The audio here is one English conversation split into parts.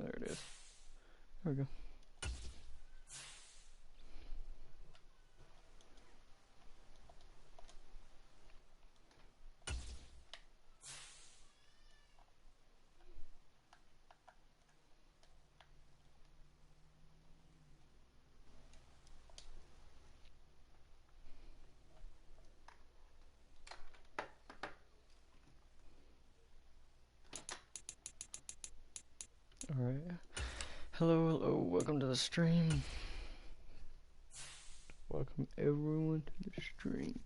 There it is. There we go. Alright. Hello, welcome to the stream. Welcome everyone to the stream.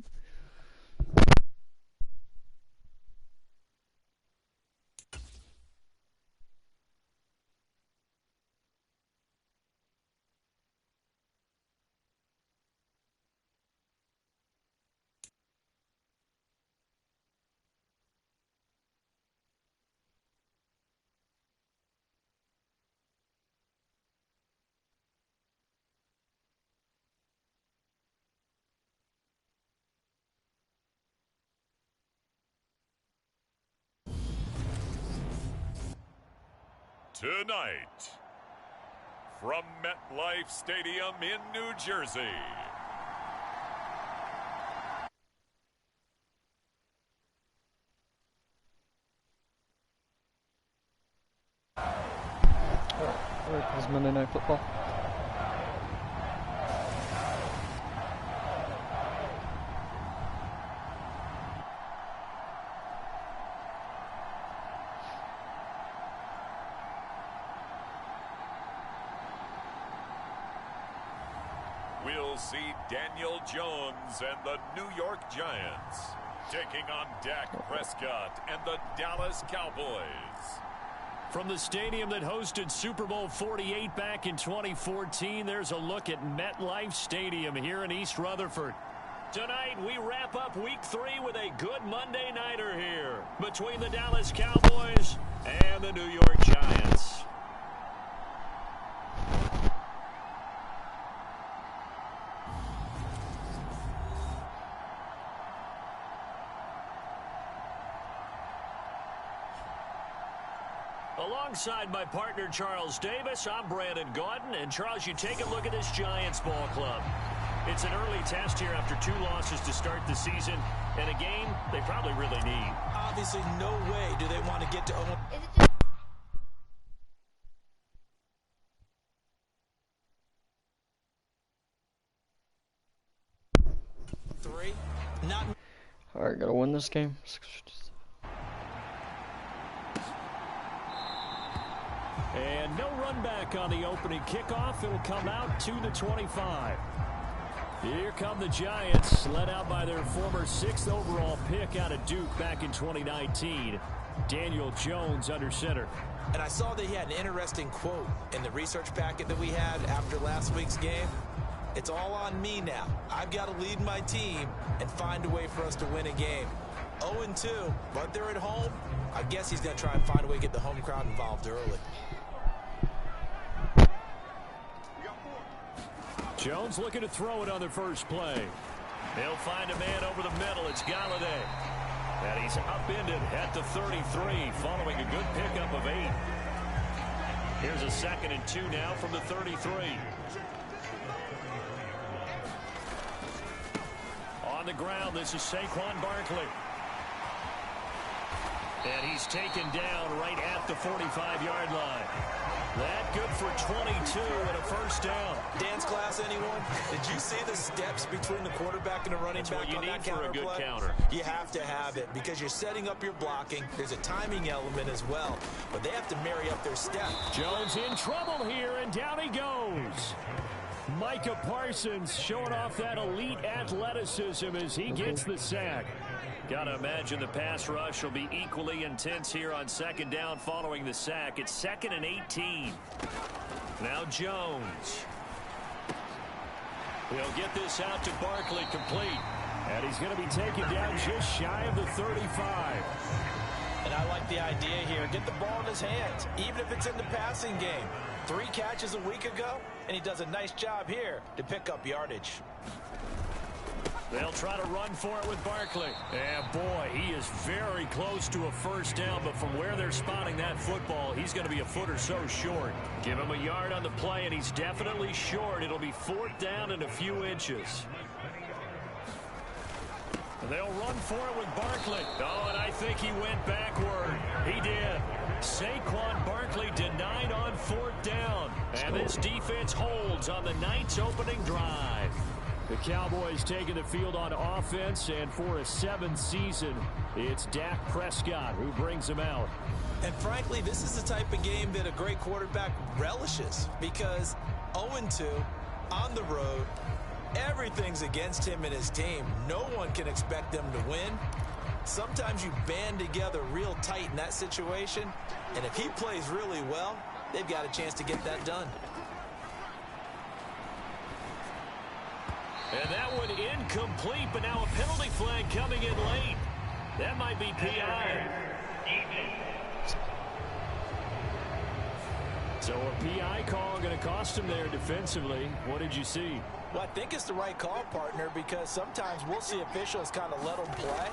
Tonight, from MetLife Stadium in New Jersey, Alright, it's Monday Night Football. we'll see Daniel Jones and the New York Giants taking on Dak Prescott and the Dallas Cowboys. From the stadium that hosted Super Bowl 48 back in 2014, there's a look at MetLife Stadium here in East Rutherford. Tonight, we wrap up Week 3 with a good Monday nighter here between the Dallas Cowboys and the New York Giants. Alongside my partner, Charles Davis, I'm Brandon Gaudin. And, Charles, you take a look at this Giants ball club. It's an early test here after 2 losses to start the season, and a game they probably really need. Obviously, no way do they want to get to 0. Alright, gotta win this game. And no run back on the opening kickoff. It'll come out to the 25. Here come the Giants, led out by their former 6th overall pick out of Duke back in 2019. Daniel Jones under center. And I saw that he had an interesting quote in the research packet that we had after last week's game. It's all on me now. I've got to lead my team and find a way for us to win a game. 0-2, but they're at home. I guess he's going to try and find a way to get the home crowd involved early. Jones looking to throw it on the first play. He'll find a man over the middle. It's Galladay. And he's upended at the 33 following a good pickup of 8. Here's a 2nd and 2 now from the 33. On the ground, this is Saquon Barkley. And he's taken down right at the 45-yard line. That good for 22 and a first down. Dance class, anyone? Did you see the steps between the quarterback and the running back on that counter play? That's what you need for a good counter. You have to have it because you're setting up your blocking. There's a timing element as well, but they have to marry up their step. Jones in trouble here, and down he goes. Micah Parsons showing off that elite athleticism as he gets the sack. Gotta imagine the pass rush will be equally intense here on 2nd down following the sack. It's 2nd and 18. Now Jones. He'll get this out to Barkley complete. And he's going to be taken down just shy of the 35. And I like the idea here. Get the ball in his hands, even if it's in the passing game. 3 catches a week ago, and he does a nice job here to pick up yardage. They'll try to run for it with Barkley. And boy, he is very close to a first down, but from where they're spotting that football, he's going to be a foot or so short. Give him a yard on the play, and he's definitely short. It'll be 4th down and a few inches. They'll run for it with Barkley. Oh, and I think he went backward. He did. Saquon Barkley denied on 4th down. And this defense holds on the night's opening drive. The Cowboys taking the field on offense, and for a 7th season, it's Dak Prescott who brings them out. And frankly, this is the type of game that a great quarterback relishes, because 0-2 on the road, everything's against him and his team. No one can expect them to win. Sometimes you band together real tight in that situation, and if he plays really well, they've got a chance to get that done. And that one incomplete, but now a penalty flag coming in late. That might be PI. So a PI call going to cost him there defensively. What did you see? Well, I think it's the right call, partner, because sometimes we'll see officials kind of let them play.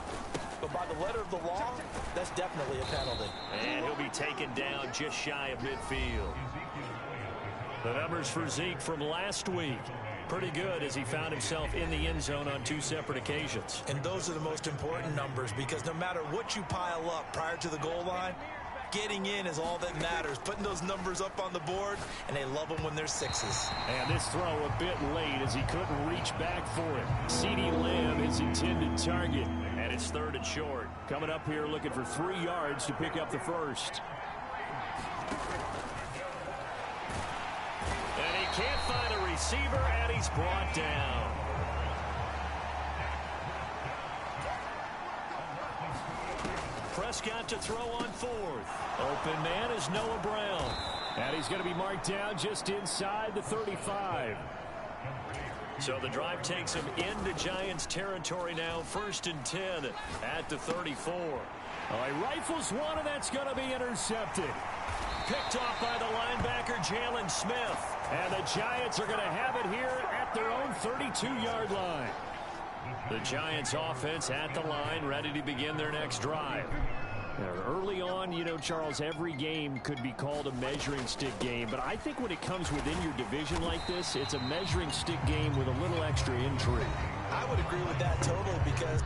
But by the letter of the law, that's definitely a penalty. And he'll be taken down just shy of midfield. The numbers for Zeke from last week. Pretty good, as he found himself in the end zone on 2 separate occasions. And those are the most important numbers, because no matter what you pile up prior to the goal line, getting in is all that matters. Putting those numbers up on the board, and they love them when they're 6s. And this throw a bit late as he couldn't reach back for it. CeeDee Lamb, his intended target. And it's 3rd and short. Coming up here looking for 3 yards to pick up the first. And he can't find a receiver, and he's brought down. Prescott to throw on 4th. Open man is Noah Brown. And he's going to be marked down just inside the 35. So the drive takes him into Giants territory now. 1st and 10 at the 34. He rifles one, and that's going to be intercepted. Picked off by the linebacker, Jalen Smith. And the Giants are going to have it here at their own 32-yard line. The Giants offense at the line, ready to begin their next drive. Early on, you know, Charles, every game could be called a measuring stick game. But I think when it comes within your division like this, it's a measuring stick game with a little extra intrigue. I would agree with that totally, because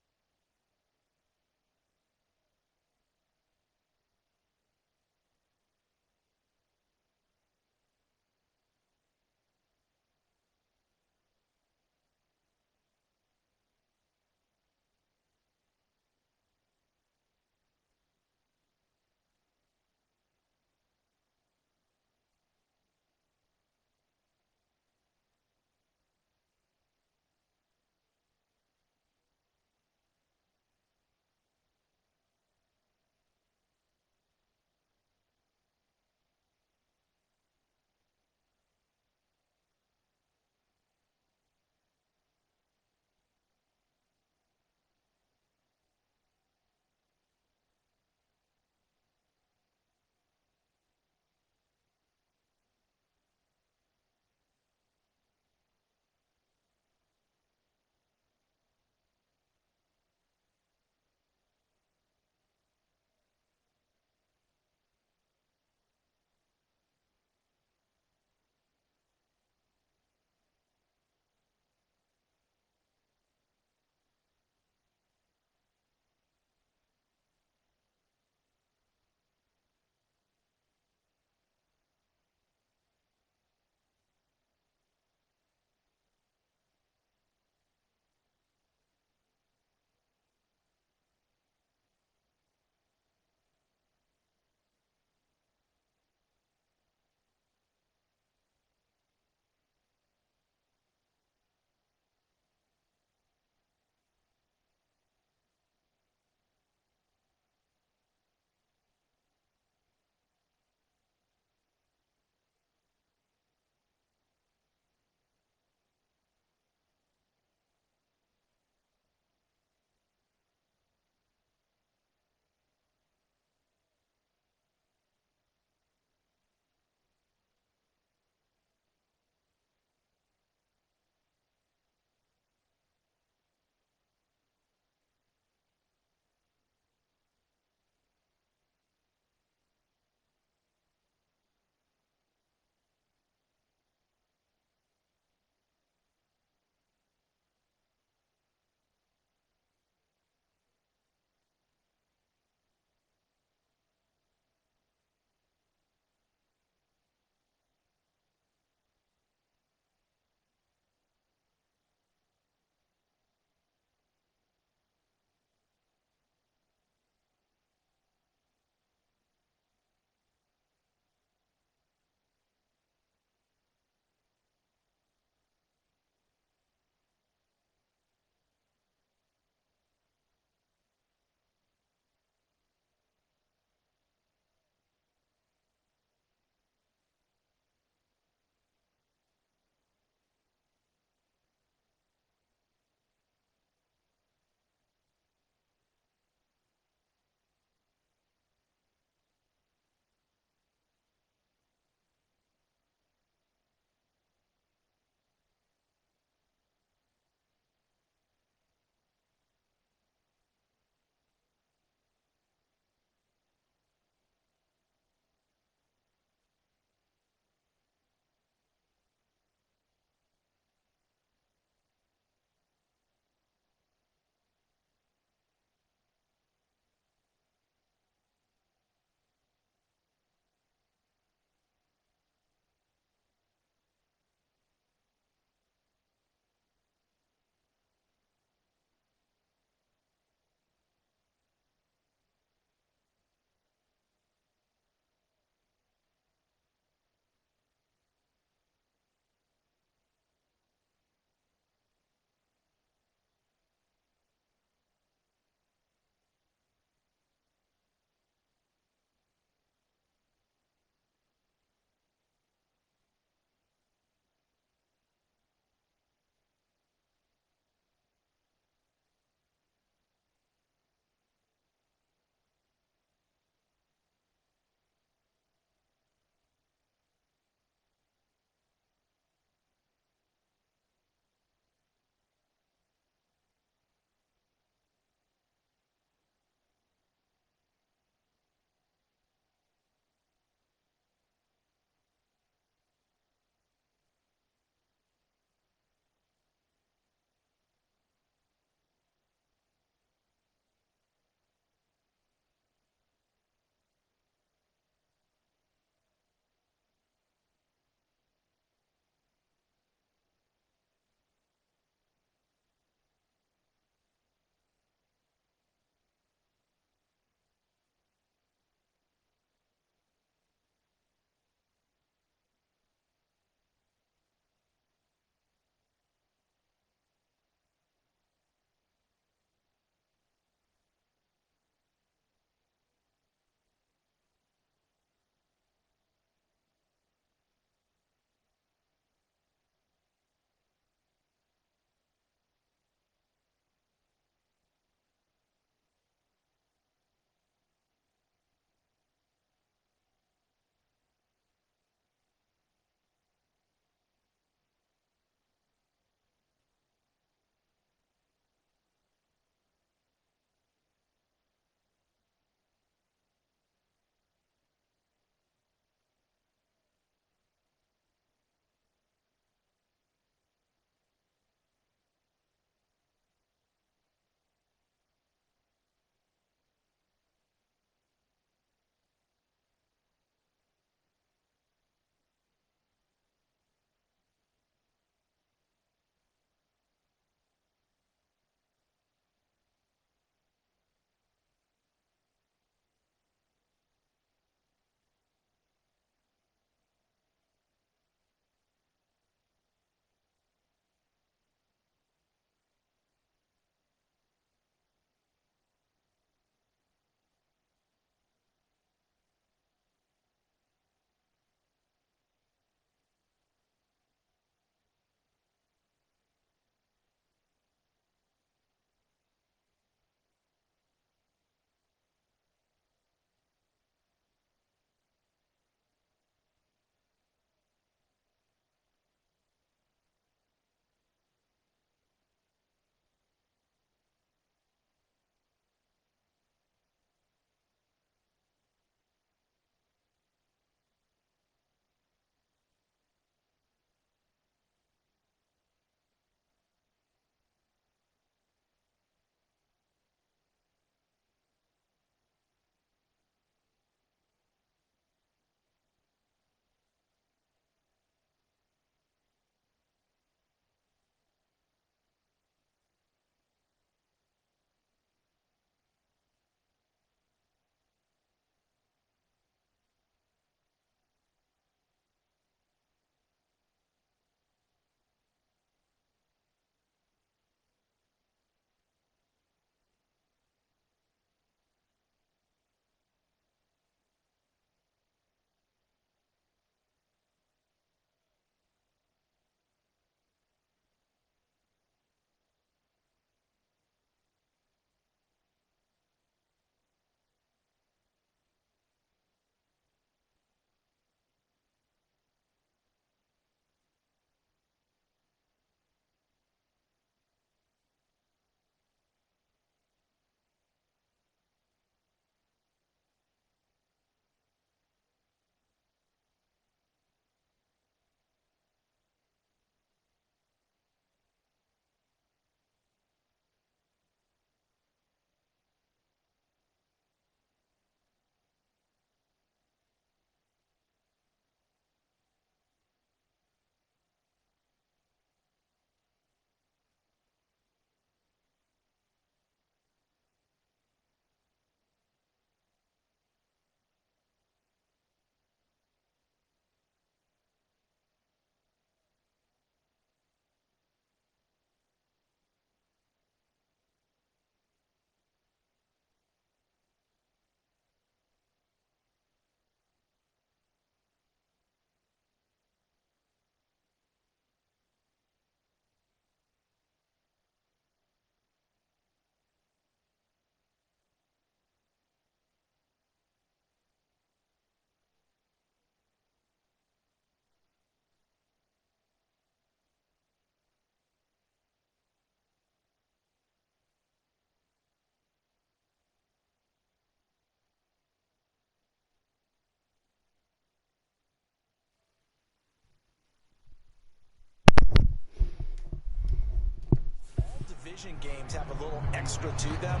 division games have a little extra to them.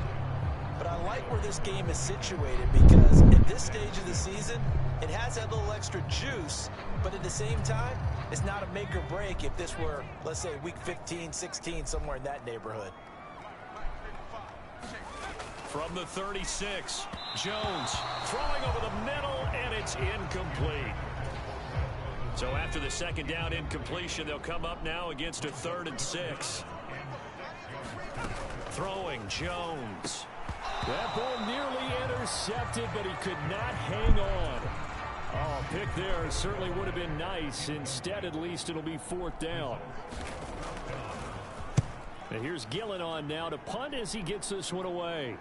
But I like where this game is situated because at this stage of the season, it has that little extra juice, but at the same time, it's not a make or break if this were, let's say, week 15, 16, somewhere in that neighborhood. From the 36, Jones throwing over the middle, and it's incomplete. So after the second down incompletion, they'll come up now against a 3rd and 6. Throwing Jones. That ball nearly intercepted, but he could not hang on. Oh, pick there certainly would have been nice. Instead, at least it'll be 4th down. And here's Gillen on now to punt as he gets this one away.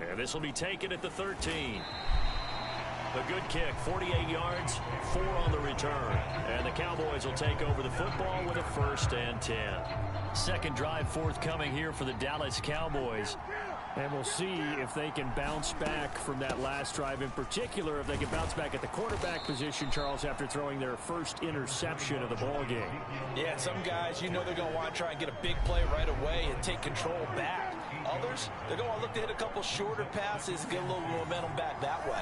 And this will be taken at the 13. A good kick, 48 yards, 4 on the return. And the Cowboys will take over the football with a 1st and 10. Second drive forthcoming here for the Dallas Cowboys. And we'll see if they can bounce back from that last drive, in particular if they can bounce back at the quarterback position, Charles, after throwing their first interception of the ball game. Yeah, some guys, you know they're going to want to try and get a big play right away and take control back. Others, they're going to look to hit a couple shorter passes, get a little momentum back that way.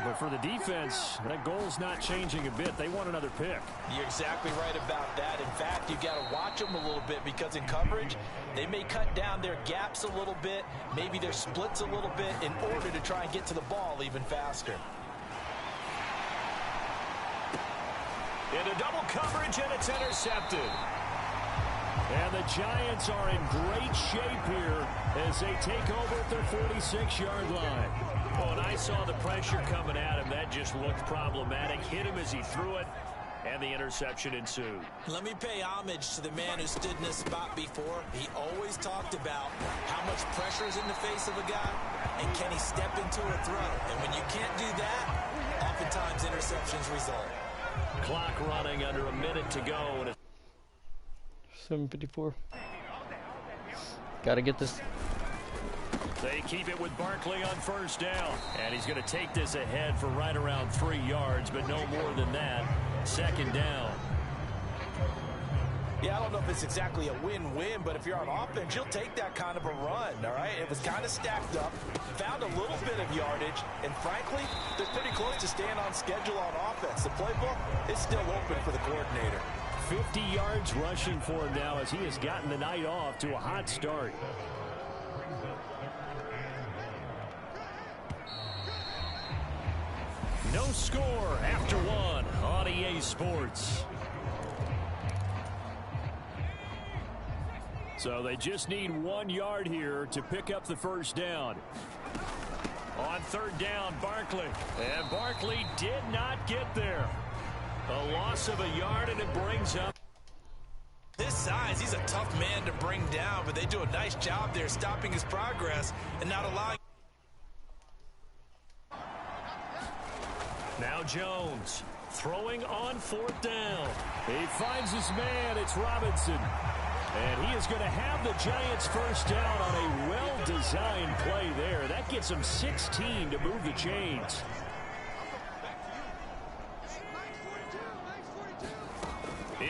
But for the defense, that goal's not changing a bit. They want another pick. You're exactly right about that. In fact, you've got to watch them a little bit because in coverage, they may cut down their gaps a little bit, maybe their splits a little bit in order to try and get to the ball even faster. Into double coverage, and it's intercepted. And the Giants are in great shape here as they take over at their 46-yard line. Oh, and I saw the pressure coming at him. That just looked problematic. Hit him as he threw it, and the interception ensued. Let me pay homage to the man who stood in this spot before. He always talked about how much pressure is in the face of a guy, and can he step into a throw. And when you can't do that, oftentimes interceptions result. Clock running under a minute to go. And 7:54. Gotta get this. they keep it with Barkley on 1st down. And he's going to take this ahead for right around 3 yards, but no more than that. 2nd down. Yeah, I don't know if it's exactly a win-win, but if you're on offense, you'll take that kind of a run, all right? It was kind of stacked up, found a little bit of yardage, and frankly, they're pretty close to staying on schedule on offense. The playbook is still open for the coordinator. 50 yards rushing for him now as he has gotten the night off to a hot start. No score after 1 on EA Sports. So they just need 1 yard here to pick up the 1st down. On 3rd down, Barkley. And Barkley did not get there. A loss of a yard, and it brings up. His size, he's a tough man to bring down, but they do a nice job there stopping his progress and not allowing. Now Jones throwing on 4th down. He finds his man. It's Robinson. And he is going to have the Giants 1st down on a well-designed play there. That gets him 16 to move the chains.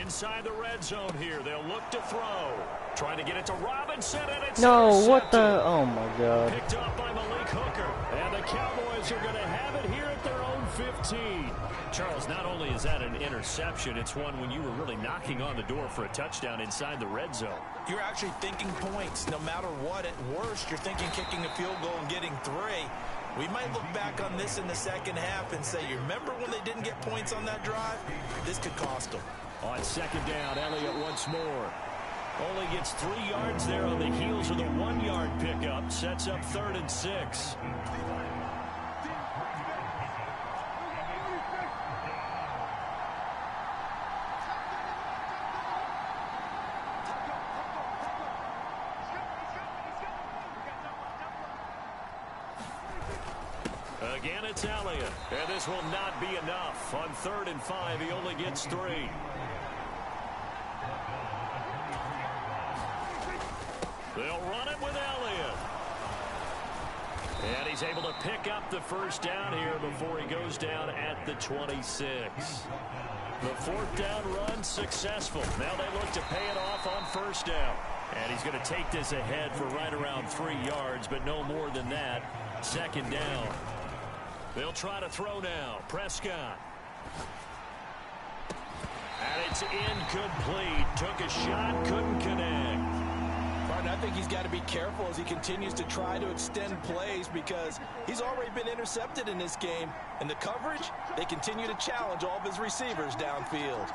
Inside the red zone here. They'll look to throw. Trying to get it to Robinson, and it's No, what the? Oh, my God. Picked up by Malik Hooker. And the Cowboys are going to have it here at their own 15. Charles, not only is that an interception, it's one when you were really knocking on the door for a touchdown inside the red zone. You're actually thinking points. No matter what, at worst, you're thinking kicking a field goal and getting 3. We might look back on this in the second half and say, you remember when they didn't get points on that drive? This could cost them. On 2nd down, Elliott once more. Only gets 3 yards there on the heels of the 1-yard pickup. Sets up 3rd and 6. Again, it's Elliott. And this will not be enough. On 3rd and 5, he only gets 3. They'll run it with Elliott. And he's able to pick up the 1st down here before he goes down at the 26. The 4th down run successful. Now they look to pay it off on 1st down. And he's going to take this ahead for right around 3 yards, but no more than that. Second down. They'll try to throw now. Prescott. And it's incomplete. Took a shot, couldn't connect. Martin, I think he's got to be careful as he continues to try to extend plays because he's already been intercepted in this game. And the coverage, they continue to challenge all of his receivers downfield.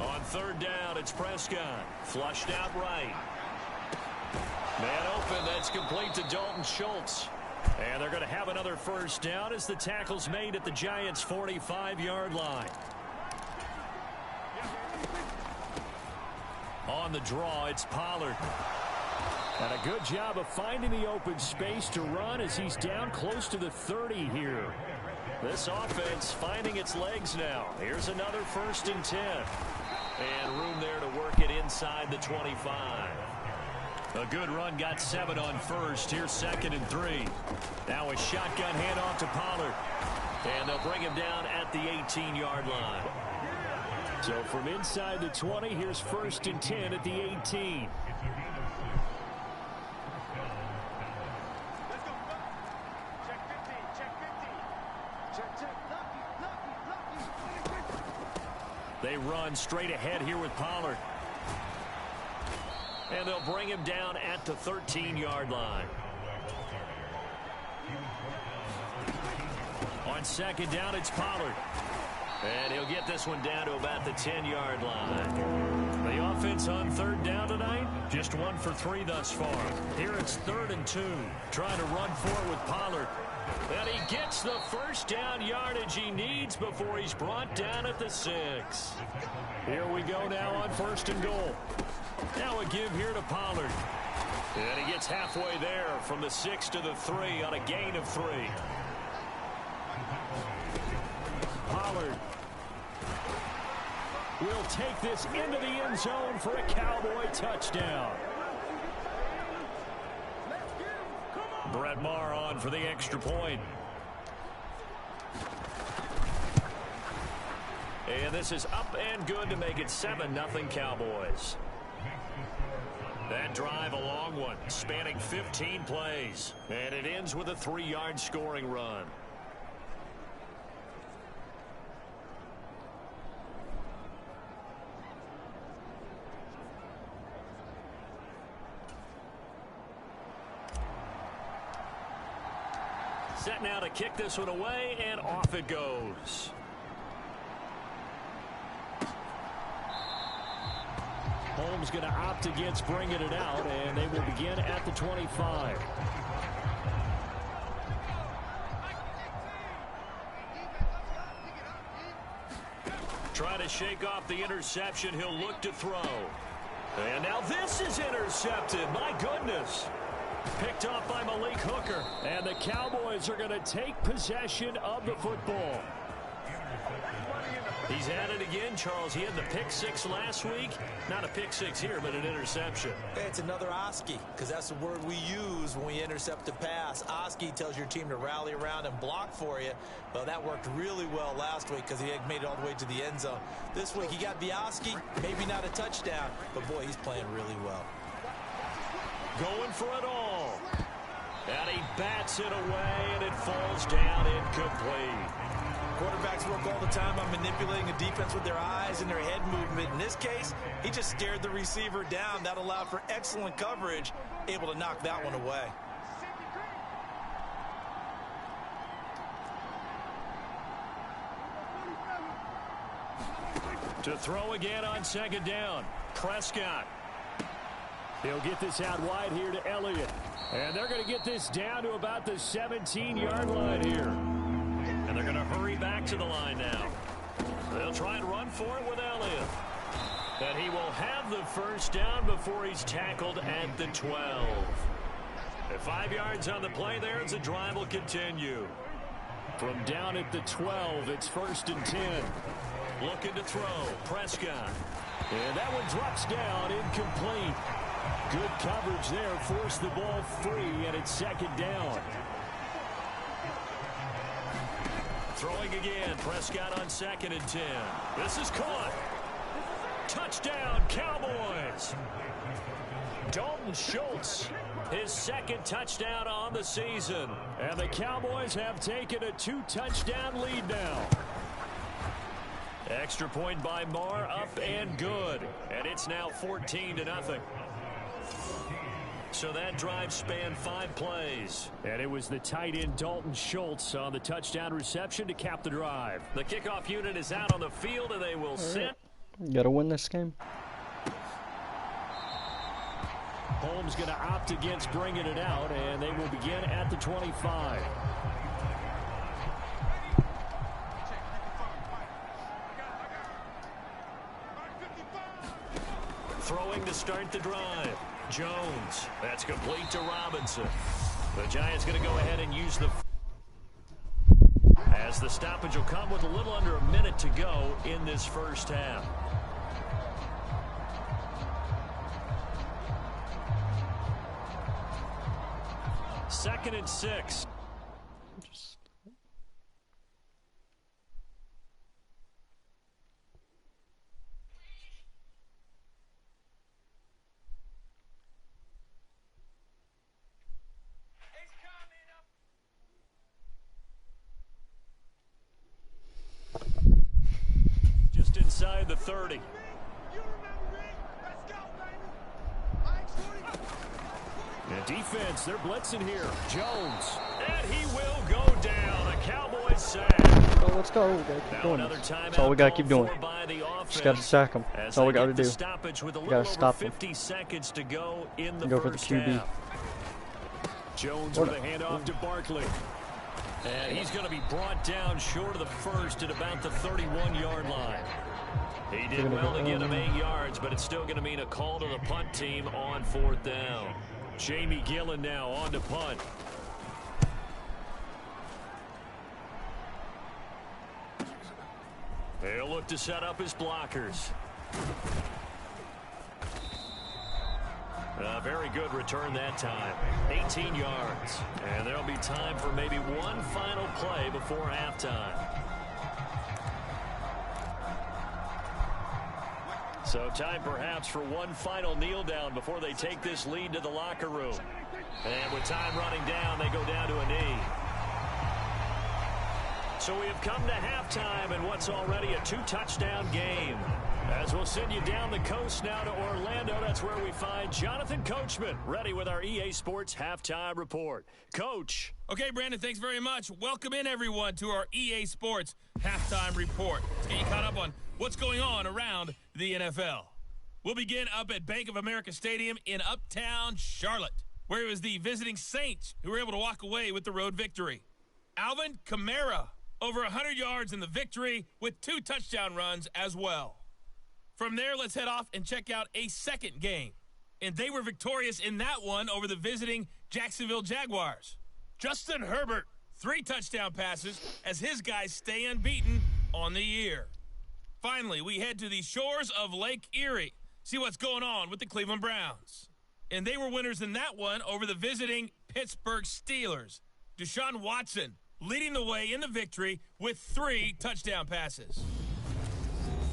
On third down, it's Prescott. Flushed out right. Man open, that's complete to Dalton Schultz. And they're going to have another first down as the tackle's made at the Giants' 45-yard line. On the draw, it's Pollard. And a good job of finding the open space to run as he's down close to the 30 here. This offense finding its legs now. Here's another 1st and 10. And room there to work it inside the 25. A good run, got 7 on first. Here's 2nd and 3. Now a shotgun handoff to Pollard. And they'll bring him down at the 18-yard line. So from inside the 20, here's 1st and 10 at the 18. They run straight ahead here with Pollard. And they'll bring him down at the 13-yard line. On 2nd down, it's Pollard. And he'll get this one down to about the 10-yard line. The offense on 3rd down tonight, just 1 for 3 thus far. Here it's 3rd and 2. Trying to run for it with Pollard. And he gets the first down yardage he needs before he's brought down at the 6. Here we go now on 1st and goal. Now a give here to Pollard. And he gets halfway there from the 6 to the 3 on a gain of 3. Pollard will take this into the end zone for a Cowboy touchdown. Brett Maher on for the extra point. And this is up and good to make it 7-0 Cowboys. That drive, a long one, spanning 15 plays. And it ends with a 3-yard scoring run. Set now to kick this one away, and off it goes. Holmes going to opt against bringing it out, and they will begin at the 25. Trying to shake off the interception. He'll look to throw. And now this is intercepted. My goodness. Picked off by Malik Hooker. And the Cowboys are going to take possession of the football. He's at it again, Charles. He had the pick 6 last week. Not a pick 6 here, but an interception. Hey, it's another Oski, because that's the word we use when we intercept a pass. Oski tells your team to rally around and block for you. Well, that worked really well last week because he had made it all the way to the end zone. This week, he got the Oski, maybe not a touchdown, but boy, he's playing really well. Going for it all. And he bats it away, and it falls down incomplete. Quarterbacks work all the time on manipulating a defense with their eyes and their head movement. In this case, he just stared the receiver down. That allowed for excellent coverage, able to knock that one away. To throw again on 2nd down. Prescott. He'll get this out wide here to Elliott. And they're going to get this down to about the 17-yard line here. And they're going to hurry back to the line now. They'll try and run for it with Elliott. And he will have the first down before he's tackled at the 12. At 5 yards on the play there as the drive will continue. From down at the 12, it's 1st and 10. Looking to throw. Prescott. And that one drops down incomplete. Good coverage there. Forced the ball free, and it's second down. Throwing again. Prescott on 2nd and 10. This is caught. Touchdown, Cowboys. Dalton Schultz, his 2nd touchdown on the season. And the Cowboys have taken a 2-touchdown lead now. Extra point by Marr, up and good. And it's now 14-0. So that drive spanned 5 plays. And it was the tight end Dalton Schultz on the touchdown reception to cap the drive. The kickoff unit is out on the field, and they will set. You gotta win this game. Holmes going to opt against bringing it out, and they will begin at the 25. Throwing to start the drive. Jones. That's complete to Robinson. The Giants going to go ahead and use the... As the stoppage will come with a little under a minute to go in this first half. Second and 6. Just inside the 30. And defense, they're blitzing here. Jones. And he will go down. A Cowboys sack. Oh, let's go. We gotta keep doing this. That's all we gotta keep doing. Just gotta sack them. That's all we gotta do. We gotta stop them. 50 seconds to go in the go for the QB. half. Jones with a handoff to Barkley. And he's going to be brought down short of the first at about the 31-yard line. He did well to get him 8 yards, but it's still going to mean a call to the punt team on 4th down. Jamie Gillen now on to punt. He'll look to set up his blockers. A very good return that time. 18 yards. And there'll be time for maybe one final play before halftime. So time perhaps for one final kneel down before they take this lead to the locker room. And with time running down, they go down to a knee. So we have come to halftime in what's already a 2-touchdown game. As we'll send you down the coast now to Orlando, that's where we find Jonathan Coachman, ready with our EA Sports Halftime Report. Coach. Okay, Brandon, thanks very much. Welcome in, everyone, to our EA Sports Halftime Report. Let's get you caught up on what's going on around the NFL. We'll begin up at Bank of America Stadium in Uptown Charlotte, where it was the visiting Saints who were able to walk away with the road victory. Alvin Kamara, over 100 yards in the victory with 2 touchdown runs as well. From there, let's head off and check out a second game. And they were victorious in that one over the visiting Jacksonville Jaguars. Justin Herbert, 3 touchdown passes as his guys stay unbeaten on the year. Finally, we head to the shores of Lake Erie, see what's going on with the Cleveland Browns. And they were winners in that one over the visiting Pittsburgh Steelers. Deshaun Watson leading the way in the victory with 3 touchdown passes.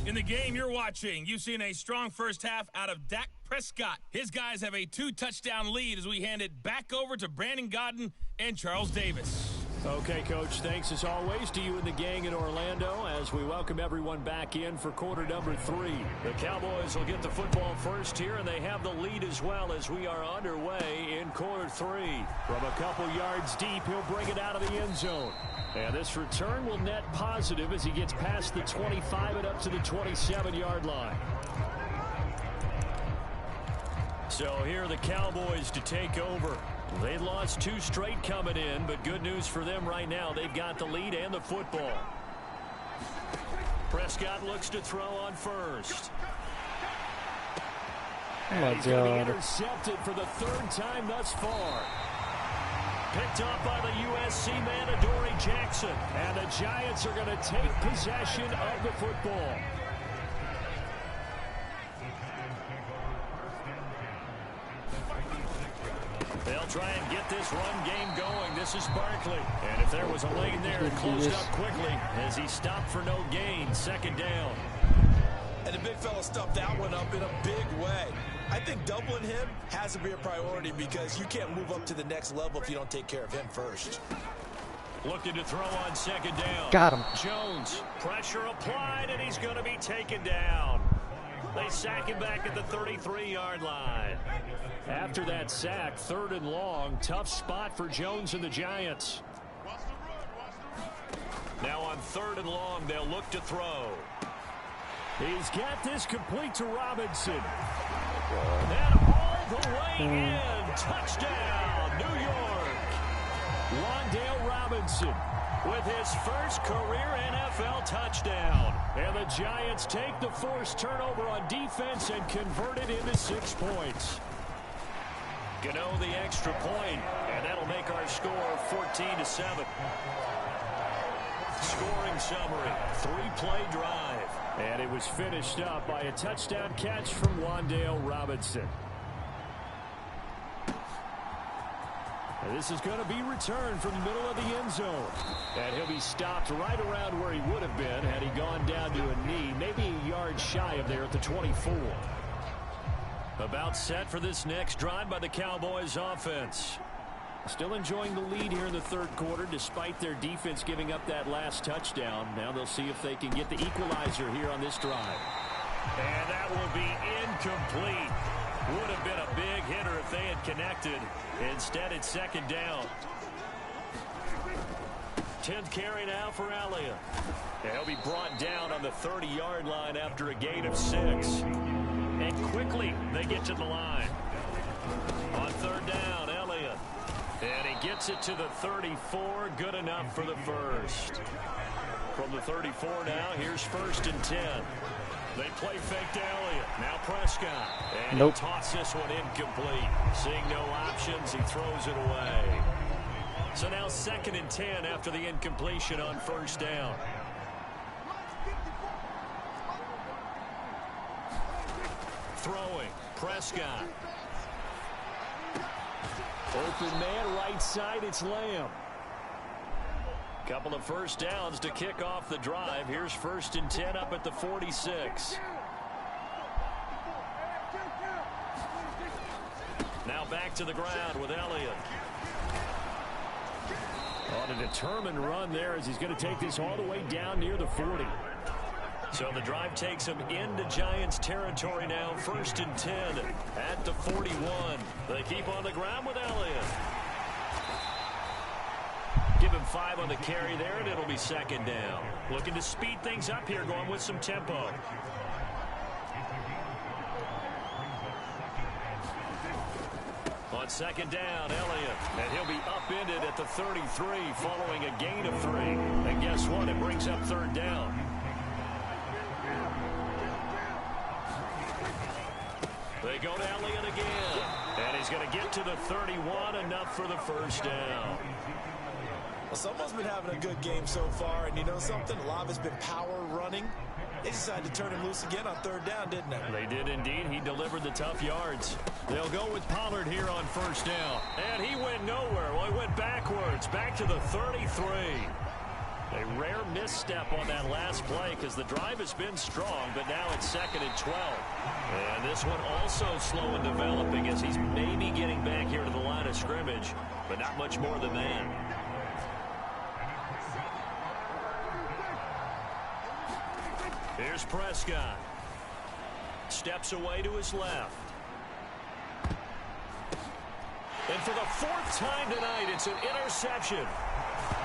In the game you're watching, you've seen a strong first half out of Dak Prescott. His guys have a 2-touchdown lead as we hand it back over to Brandon Godden and Charles Davis. Okay, Coach, thanks as always to you and the gang in Orlando as we welcome everyone back in for quarter number 3. The Cowboys will get the football first here, and they have the lead as well as we are underway in quarter 3. From a couple yards deep, he'll bring it out of the end zone. And this return will net positive as he gets past the 25 and up to the 27-yard line. So here are the Cowboys to take over. They lost 2 straight coming in, but good news for them right now. They've got the lead and the football. Prescott looks to throw on first. Oh my He's going to be God. intercepted for the 3rd time thus far. Picked off by the USC man, Adoree Jackson. And the Giants are going to take possession of the football. get this run game going. This is Barkley. And if there was a lane there, it closed up quickly as he stopped for no gain. Second down. And the big fella stuffed that one up in a big way. I think doubling him has to be a priority because you can't move up to the next level if you don't take care of him first. Looking to throw on second down. Got him. Jones, pressure applied, and he's going to be taken down. They sack him back at the 33-yard line. After that sack, 3rd and long, tough spot for Jones and the Giants. Now on 3rd and long, they'll look to throw. He's got this complete to Robinson. And all the way in. Touchdown, New York. Wan'Dale Robinson with his first career NFL touchdown. And the Giants take the forced turnover on defense and convert it into 6 points. Gano the extra point, and that'll make our score 14-7. Scoring summary, 3-play drive. And it was finished up by a touchdown catch from Wan'Dale Robinson. And this is going to be returned from the middle of the end zone. And he'll be stopped right around where he would have been had he gone down to a knee, maybe a yard shy of there at the 24. About set for this next drive by the Cowboys offense. Still enjoying the lead here in the 3rd quarter despite their defense giving up that last touchdown. Now they'll see if they can get the equalizer here on this drive. And that will be incomplete. Would have been a big hitter if they had connected. Instead, it's 2nd down. 10th carry now for Elliott. And he'll be brought down on the 30-yard line after a gain of 6. And quickly, they get to the line. On 3rd down, Elliott. And he gets it to the 34. Good enough for the first. From the 34 now, here's 1st and 10. They play fake to Elliott. Now Prescott. And nope. He toss this one incomplete. Seeing no options, he throws it away. So now 2nd and 10 after the incompletion on 1st down. Throwing. Prescott. Open man right side. It's Lamb. Couple of first downs to kick off the drive. Here's 1st and 10 up at the 46. Now back to the ground with Elliott. On a determined run there as he's going to take this all the way down near the 40. So the drive takes him into Giants territory now. 1st and 10 at the 41. They keep on the ground with Elliott. Give him 5 on the carry there, and it'll be 2nd down. Looking to speed things up here, going with some tempo. On 2nd down, Elliott. And he'll be upended at the 33 following a gain of 3. And guess what? It brings up 3rd down. They go to Elliott again. And he's going to get to the 31, enough for the first down. Well, someone's been having a good game so far, and you know something? A lot of it's been power running. They decided to turn him loose again on 3rd down, didn't they? They did indeed. He delivered the tough yards. They'll go with Pollard here on 1st down. And he went nowhere. Well, he went backwards, back to the 33. A rare misstep on that last play because the drive has been strong, but now it's 2nd and 12. And this one also slow in developing as he's maybe getting back here to the line of scrimmage, but not much more than that. Here's Prescott. Steps away to his left. And for the 4th time tonight, it's an interception.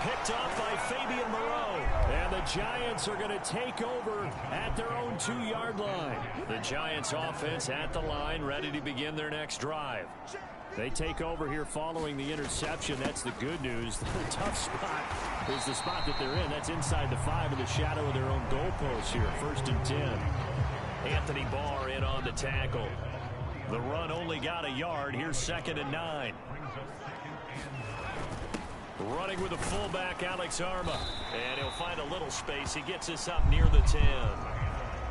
Picked off by Fabian Moreau. And the Giants are going to take over at their own 2-yard line. The Giants offense at the line, ready to begin their next drive. They take over here following the interception. That's the good news. The tough spot is the spot that they're in. That's inside the 5 in the shadow of their own goalpost here. 1st and 10. Anthony Barr in on the tackle. The run only got a yard. Here's 2nd and 9. Running with the fullback, Alex Arma. And he'll find a little space. He gets us up near the 10.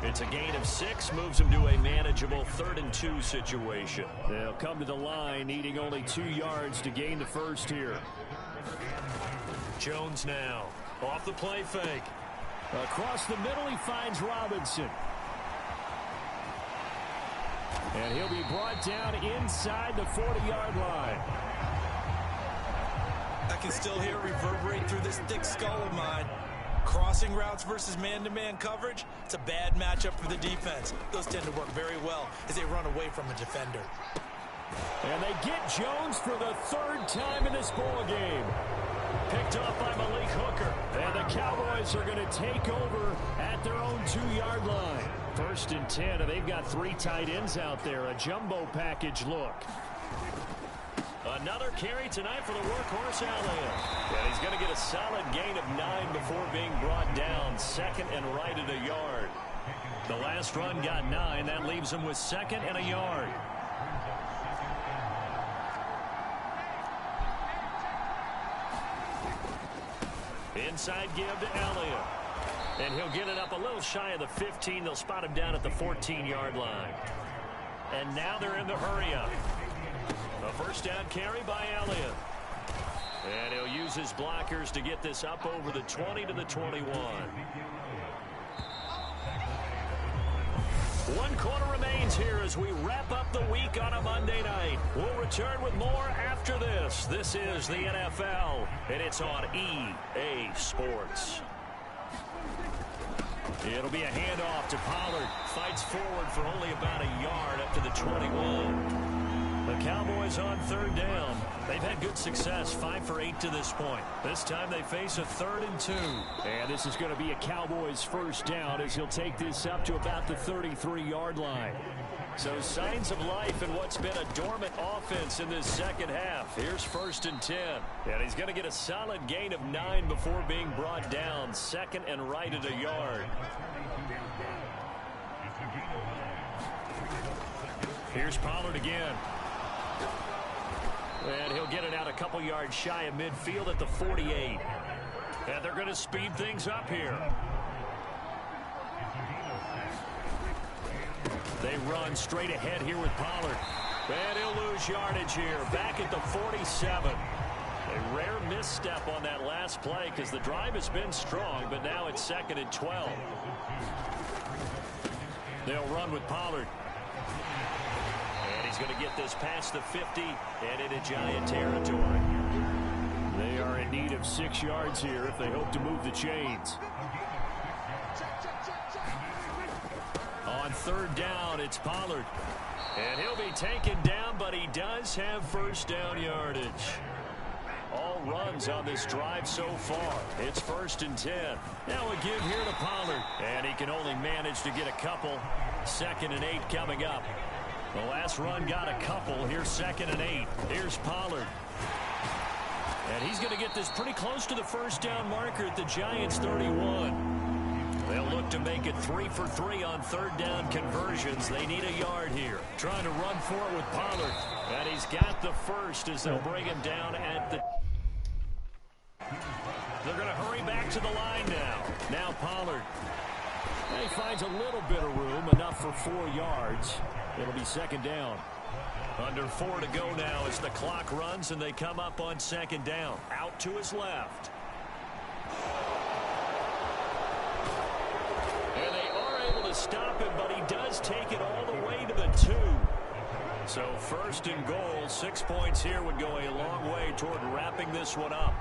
It's a gain of 6, moves them to a manageable 3rd and 2 situation. They'll come to the line, needing only 2 yards to gain the first here. Jones now, off the play fake. Across the middle, he finds Robinson. And he'll be brought down inside the 40-yard line. I can still hear it reverberate through this thick skull of mine. Crossing routes versus man-to-man coverage, it's a bad matchup for the defense. Those tend to work very well as they run away from a defender. And they get Jones for the 3rd time in this ball game. Picked off by Malik Hooker. And the Cowboys are going to take over at their own 2-yard line. 1st and 10, and they've got 3 tight ends out there. A jumbo package look. Another carry tonight for the workhorse Elliott. And he's going to get a solid gain of 9 before being brought down. 2nd and right at a yard. The last run got 9. That leaves him with 2nd and a yard. Inside give to Elliott. And he'll get it up a little shy of the 15. They'll spot him down at the 14-yard line. And now they're in the hurry-up. A 1st down carry by Elliott. And he'll use his blockers to get this up over the 20 to the 21. 1 quarter remains here as we wrap up the week on a Monday night. We'll return with more after this. This is the NFL, and it's on EA Sports. It'll be a handoff to Pollard. Fights forward for only about a yard up to the 21. The Cowboys on 3rd down. They've had good success, 5 for 8 to this point. This time they face a 3rd and 2. And this is going to be a Cowboys 1st down as he'll take this up to about the 33-yard line. So signs of life in what's been a dormant offense in this 2nd half. Here's 1st and 10. And he's going to get a solid gain of 9 before being brought down. 2nd and right at a yard. Here's Pollard again. And he'll get it out a couple yards shy of midfield at the 48. And they're going to speed things up here. They run straight ahead here with Pollard. And he'll lose yardage here. Back at the 47. A rare misstep on that last play because the drive has been strong, but now it's 2nd and 12. They'll run with Pollard. He's going to get this past the 50 and into Giant territory. They are in need of 6 yards here if they hope to move the chains. On 3rd down, it's Pollard. And he'll be taken down, but he does have 1st down yardage. All runs on this drive so far. It's 1st and 10. Now a give here to Pollard. And he can only manage to get a couple. 2nd and 8 coming up. The last run got a couple. Here's 2nd and 8. Here's Pollard. And he's going to get this pretty close to the 1st down marker at the Giants' 31. They'll look to make it 3 for 3 on 3rd down conversions. They need a yard here. Trying to run for it with Pollard. And he's got the 1st as they'll bring him down at the... They're going to hurry back to the line now. Now Pollard. And he finds a little bit of room, enough for 4 yards. It'll be 2nd down. Under 4 to go now as the clock runs and they come up on 2nd down. Out to his left. And they are able to stop him, but he does take it all the way to the 2. So 1st and goal, 6 points here would go a long way toward wrapping this one up.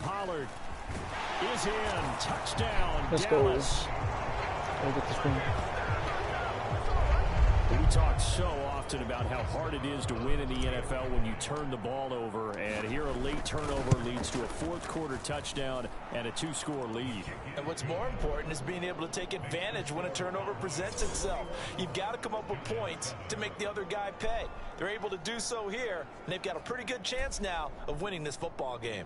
Pollard is in. Touchdown, Let's Dallas. Go. Get this one. We talk so often about how hard it is to win in the NFL when you turn the ball over, and here a late turnover leads to a 4th quarter touchdown and a 2-score lead. And what's more important is being able to take advantage when a turnover presents itself. You've got to come up with points to make the other guy pay. They're able to do so here, and they've got a pretty good chance now of winning this football game.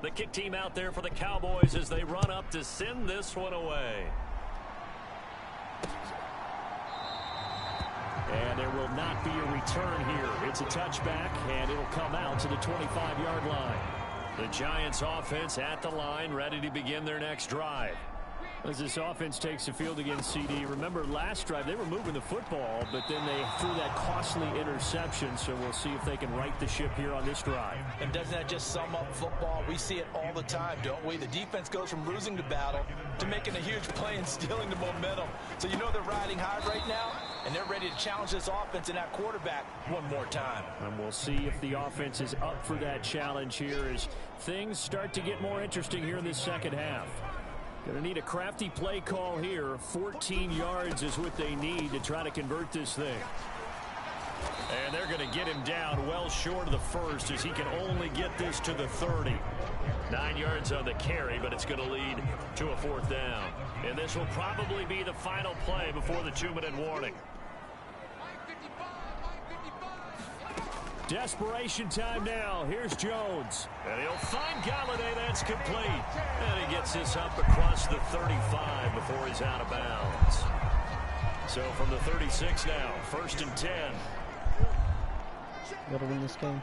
The kick team out there for the Cowboys as they run up to send this one away. And there will not be a return here. It's a touchback, and it'll come out to the 25-yard line. The Giants offense at the line, ready to begin their next drive. As this offense takes the field against CD, remember last drive they were moving the football, but then they threw that costly interception, so we'll see if they can right the ship here on this drive. And doesn't that just sum up football? We see it all the time, don't we? The defense goes from losing the battle to making a huge play and stealing the momentum. So you know they're riding high right now, and they're ready to challenge this offense and that quarterback one more time. And we'll see if the offense is up for that challenge here as things start to get more interesting here in this second half. Going to need a crafty play call here. 14 yards is what they need to try to convert this thing. And they're going to get him down well short of the first as he can only get this to the 30. 9 yards on the carry, but it's going to lead to a fourth down. And this will probably be the final play before the 2-minute warning. Desperation time now. Here's Jones. And he'll find Galladay. That's complete. And he gets this up across the 35 before he's out of bounds. So from the 36 now, 1st and 10. Gotta win this game.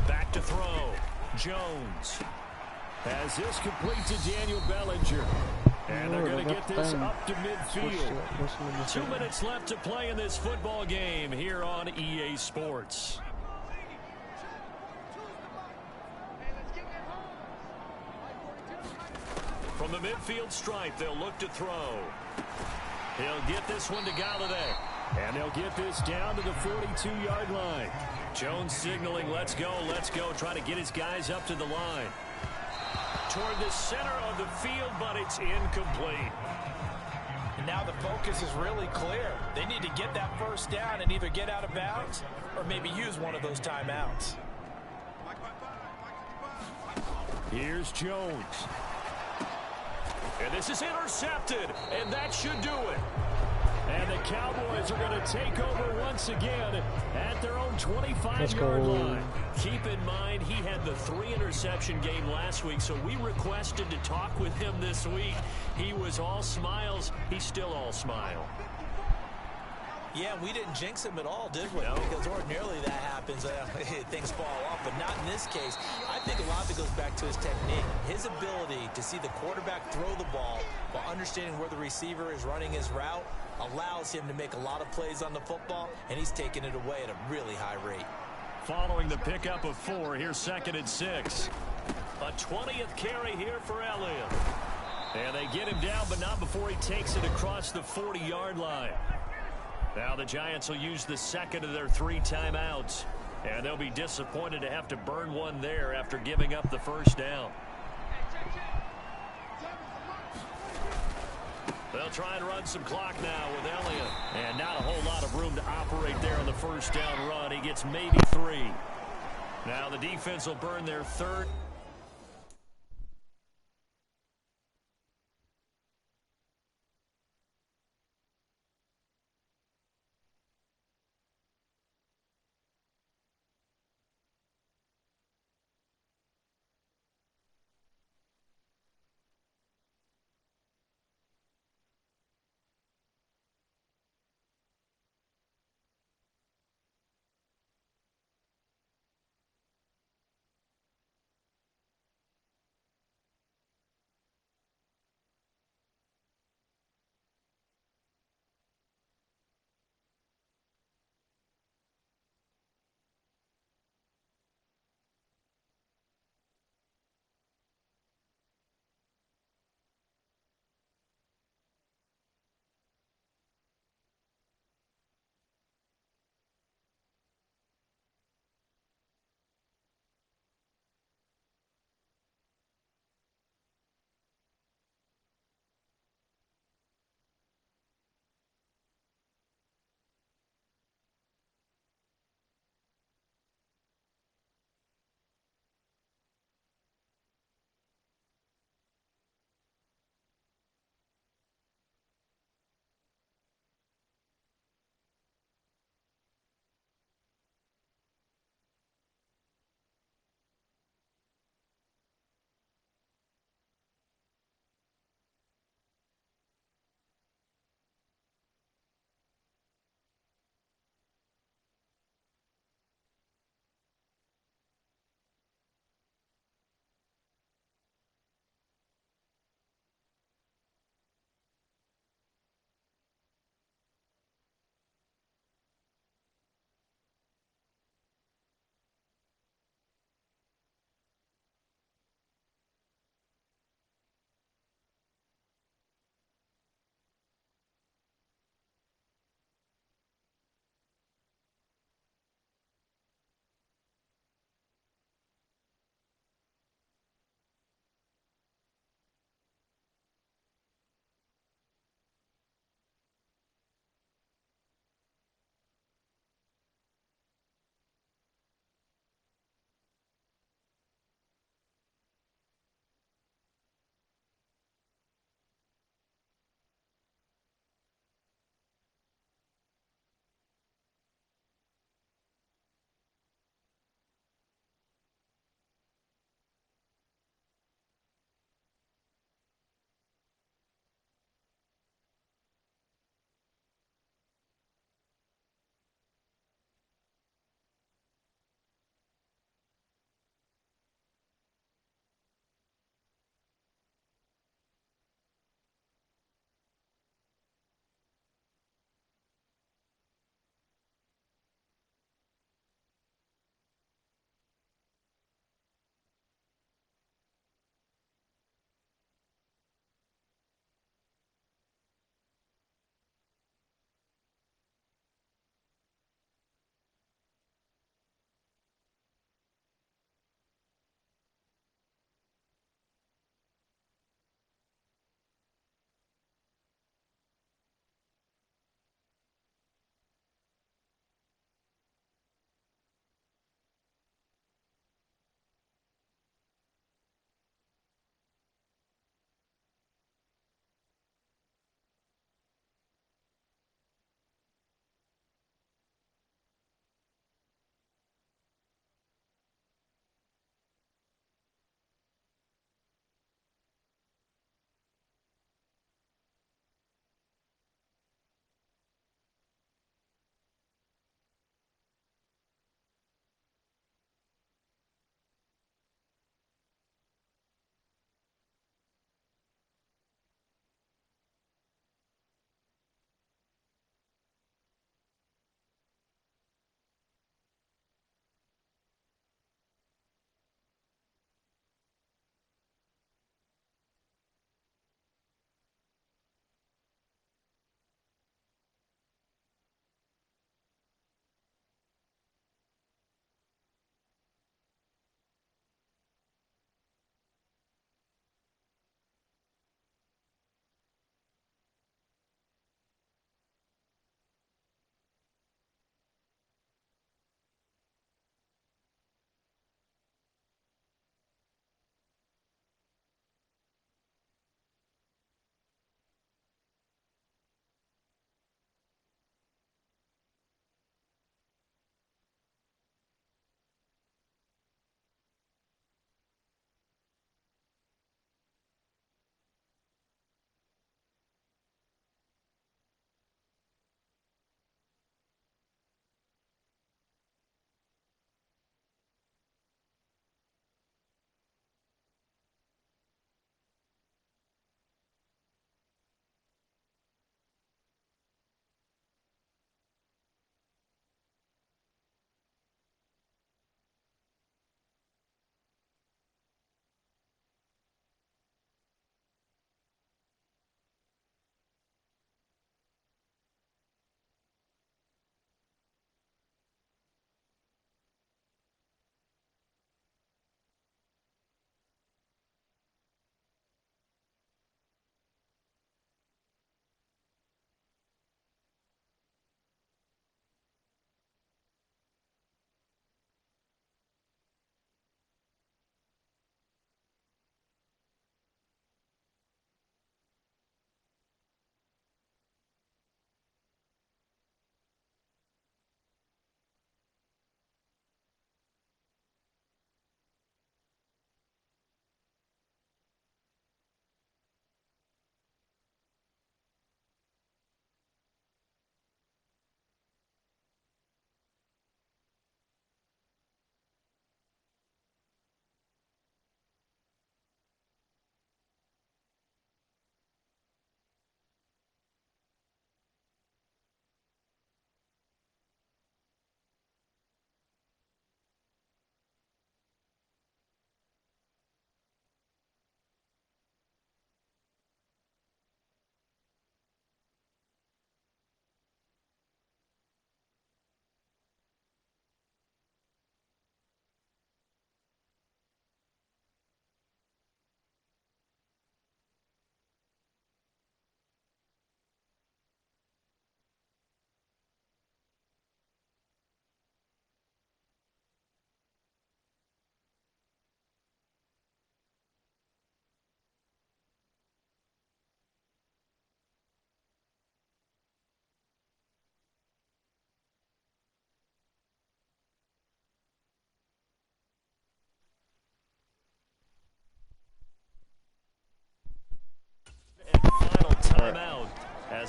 Back to throw. Jones has this complete to Daniel Bellinger. And they're going to get this up to midfield. 2 minutes left to play in this football game here on EA Sports. From the midfield stripe, they'll look to throw. He'll get this one to Galladay. And they'll get this down to the 42-yard line. Jones signaling, let's go, trying to get his guys up to the line. Toward the center of the field, but it's incomplete. And now the focus is really clear. They need to get that first down and either get out of bounds or maybe use one of those timeouts. Here's Jones. And this is intercepted, and that should do it. And the Cowboys are going to take over once again at their own 25-yard line. Keep in mind, he had the 3-interception game last week, so we requested to talk with him this week. He was all smiles. He's still all smile. Yeah, we didn't jinx him at all, did we? No. Because ordinarily that happens. Things fall off, but not in this case. I think a lot of it goes back to his technique. His ability to see the quarterback throw the ball while understanding where the receiver is running his route allows him to make a lot of plays on the football, and he's taking it away at a really high rate. Following the pickup of 4, here's 2nd and 6. A 20th carry here for Elliott. And they get him down, but not before he takes it across the 40-yard line. Now the Giants will use the second of their 3 timeouts. And they'll be disappointed to have to burn one there after giving up the first down. They'll try and run some clock now with Elliott. And not a whole lot of room to operate there on the first down run. He gets maybe 3. Now the defense will burn their 3rd.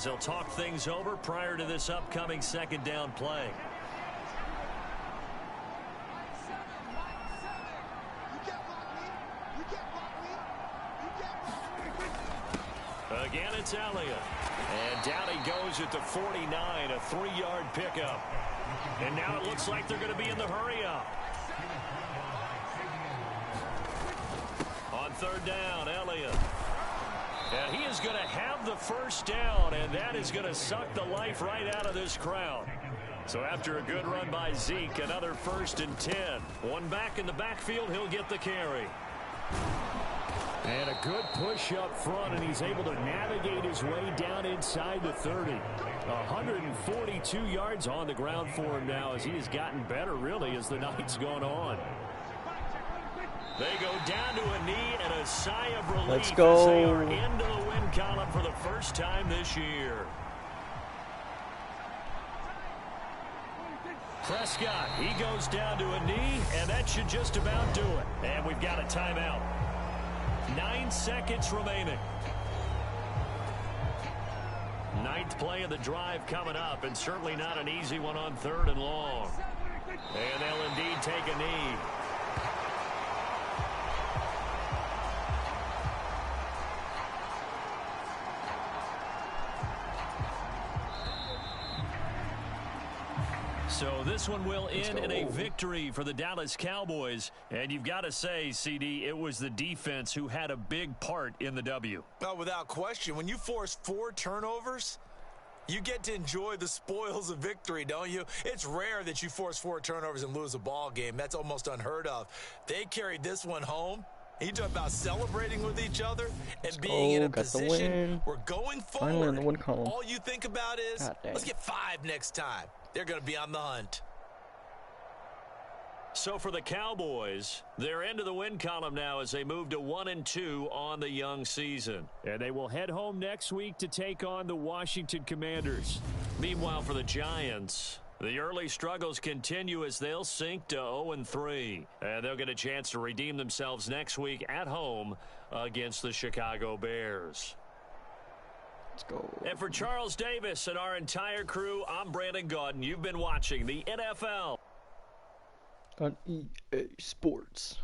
as they'll talk things over prior to this upcoming second down play. Again, it's Elliott. And down he goes at the 49, a 3-yard pickup. And now it looks like they're going to be in the hurry-up. On third down, Elliott. And he is going to have the first down, and that is going to suck the life right out of this crowd. So after a good run by Zeke, another 1st and 10. One back in the backfield, he'll get the carry. And a good push up front, and he's able to navigate his way down inside the 30. 142 yards on the ground for him now as he has gotten better, really, as the night's gone on. They go down to a knee and a sigh of relief. Let's go. As they are into the win column for the first time this year. Prescott, he goes down to a knee, and that should just about do it. And we've got a timeout. 9 seconds remaining. 9th play of the drive coming up, and certainly not an easy one on 3rd and long. And they'll indeed take a knee. So this one will end in a victory for the Dallas Cowboys. And you've got to say, CD, it was the defense who had a big part in the W. Well, without question, when you force 4 turnovers, you get to enjoy the spoils of victory, don't you? It's rare that you force 4 turnovers and lose a ball game. That's almost unheard of. They carried this one home. You talk about celebrating with each other and being in a position where going forward, in the win column. All you think about is, let's get 5 next time. They're going to be on the hunt. So for the Cowboys, they're into the win column now as they move to 1-2 on the young season. And they will head home next week to take on the Washington Commanders. Meanwhile, for the Giants, the early struggles continue as they'll sink to 0-3. And they'll get a chance to redeem themselves next week at home against the Chicago Bears. Let's go. And for Charles Davis and our entire crew, I'm Brandon Gaudin. You've been watching the NFL on EA Sports.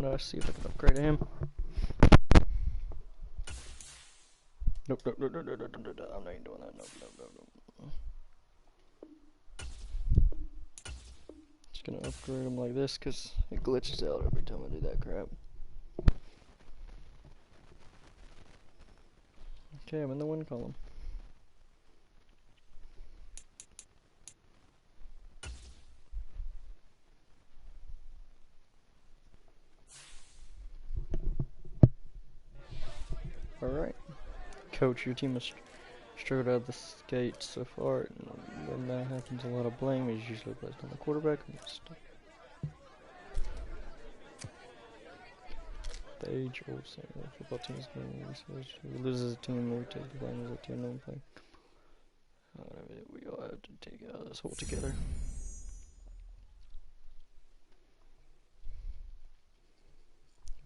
gonna see if I can upgrade him. Nope, nope, nope, nope, nope, nope, nope, nope. I'm not even doing that. Nope, nope, nope, nope. Just gonna upgrade him like this because it glitches out every time I do that crap. Okay, I'm in the win column. Alright. Coach, your team has struggled out of the gate so far, and when that happens, a lot of blame is usually placed on the quarterback. The age-old saying that football teams who loses a team, we take the blame as a team don't play. We all have to take this whole together.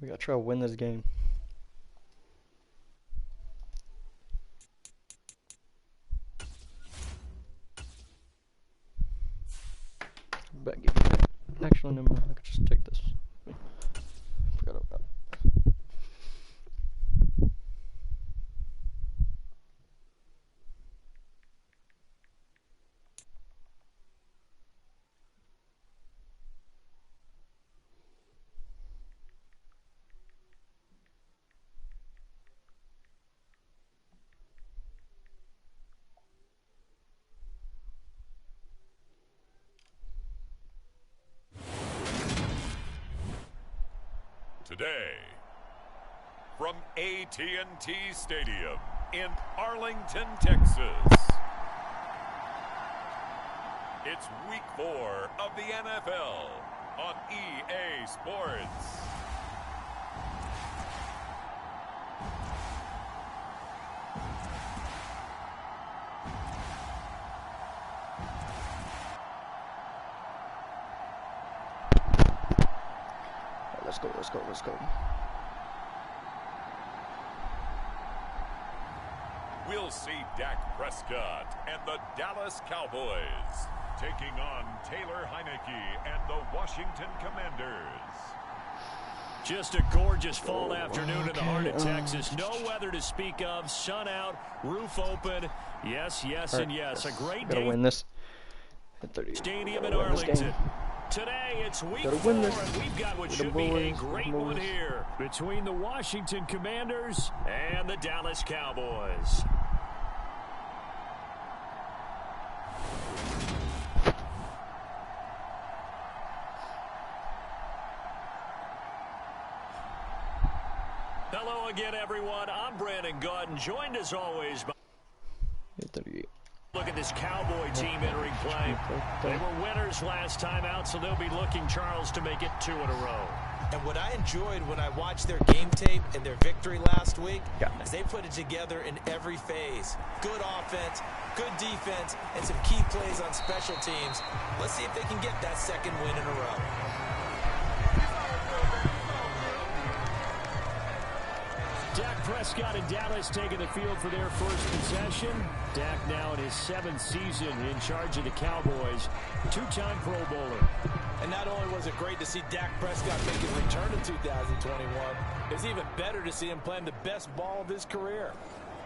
We gotta try to win this game. Back, give me that. Actually, no, I could just take this. Forgot about it. Today, from AT&T Stadium in Arlington, Texas, it's Week 4 of the NFL on EA Sports. Let's go. We'll see Dak Prescott and the Dallas Cowboys taking on Taylor Heineke and the Washington Commanders. Just a gorgeous fall afternoon in the heart of Texas. No weather to speak of. Sun out, roof open. Yes, and yes. A great day. Gotta win this. Stadium in Arlington. Today it's Week 4, and we've got what should be a great one here between the Washington Commanders and the Dallas Cowboys. Hello again, everyone. I'm Brandon Gautin, joined as always by... Look at this Cowboy team entering play. They were winners last time out, so they'll be looking, Charles, to make it 2 in a row. And what I enjoyed when I watched their game tape and their victory last week is they put it together in every phase. Good offense, good defense, and some key plays on special teams. Let's see if they can get that second win in a row. Dak Prescott and Dallas taking the field for their first possession. Dak now in his 7th season in charge of the Cowboys. 2-time Pro Bowler. And not only was it great to see Dak Prescott make his return in 2021, it was even better to see him playing the best ball of his career.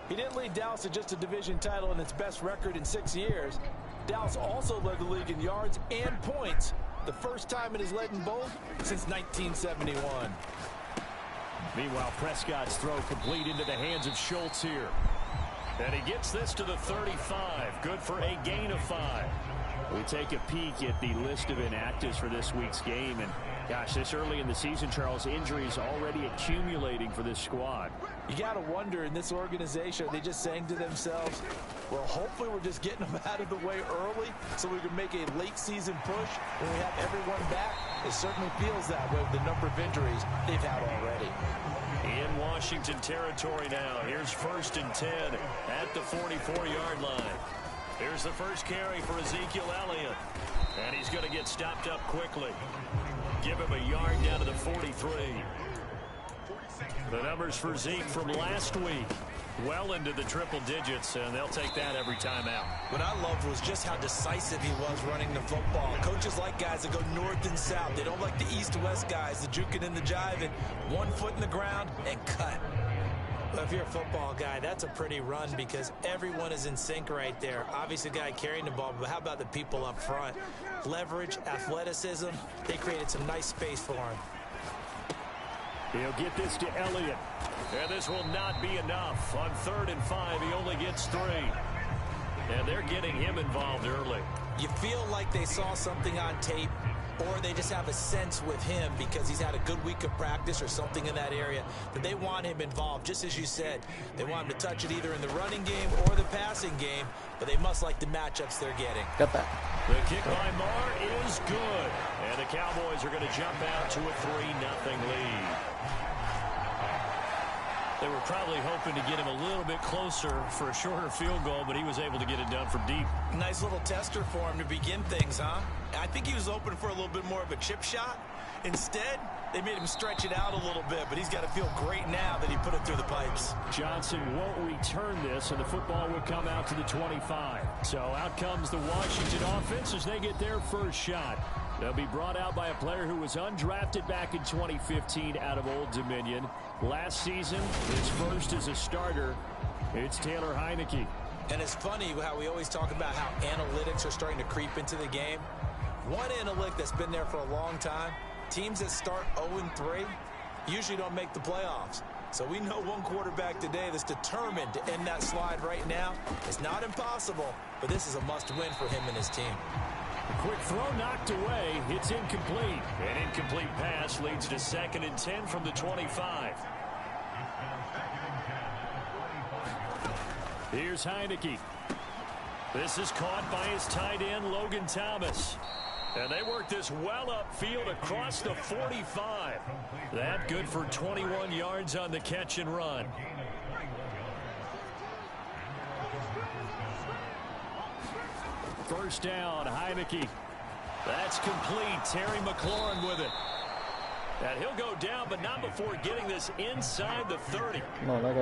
He didn't lead Dallas to just a division title and its best record in 6 years. Dallas also led the league in yards and points, the first time it has led in both since 1971. Meanwhile, Prescott's throw complete into the hands of Schultz here. And he gets this to the 35. Good for a gain of 5. We take a peek at the list of inactives for this week's game. And, gosh, this early in the season, Charles, injuries already accumulating for this squad. You got to wonder, in this organization, are they just saying to themselves, well, hopefully we're just getting them out of the way early so we can make a late-season push when we have everyone back? It certainly feels that way with the number of injuries they've had already. In Washington territory now. Here's 1st and 10 at the 44-yard line. Here's the first carry for Ezekiel Elliott. And he's going to get stopped up quickly. Give him a yard down to the 43. The numbers for Zeke from last week. well into the triple digits, and they'll take that every time out. What I loved was just how decisive he was running the football. Coaches like guys that go north and south. They don't like the east-west guys, the juking and the jiving. 1 foot in the ground and cut. Well, if you're a football guy, that's a pretty run because everyone is in sync right there. Obviously, the guy carrying the ball, but how about the people up front? Leverage, athleticism, they created some nice space for him. He'll get this to Elliott. And this will not be enough. On 3rd and 5, he only gets 3. And they're getting him involved early. You feel like they saw something on tape, or they just have a sense with him because he's had a good week of practice or something in that area that they want him involved. Just as you said, they want him to touch it either in the running game or the passing game, but they must like the matchups they're getting. Got that. The kick by Marr is good. And the Cowboys are going to jump out to a 3-0 lead. They were probably hoping to get him a little bit closer for a shorter field goal, but he was able to get it done from deep. Nice little tester for him to begin things, huh? I think he was open for a little bit more of a chip shot. Instead, they made him stretch it out a little bit, but he's got to feel great now that he put it through the pipes. Johnson won't return this, and the football will come out to the 25. So out comes the Washington offense as they get their first shot. They'll be brought out by a player who was undrafted back in 2015 out of Old Dominion. Last season, his first as a starter. It's Taylor Heineke. And it's funny how we always talk about how analytics are starting to creep into the game. One analytic that's been there for a long time, teams that start 0-3 usually don't make the playoffs. So we know one quarterback today that's determined to end that slide right now. It's not impossible, but this is a must-win for him and his team. A quick throw knocked away. It's incomplete. An incomplete pass leads to 2nd and 10 from the 25. Here's Heineke. This is caught by his tight end, Logan Thomas. And they work this well upfield across the 45. That good for 21 yards on the catch and run. First down, Heineke. That's complete. Terry McLaurin with it. And he'll go down, but not before getting this inside the 30.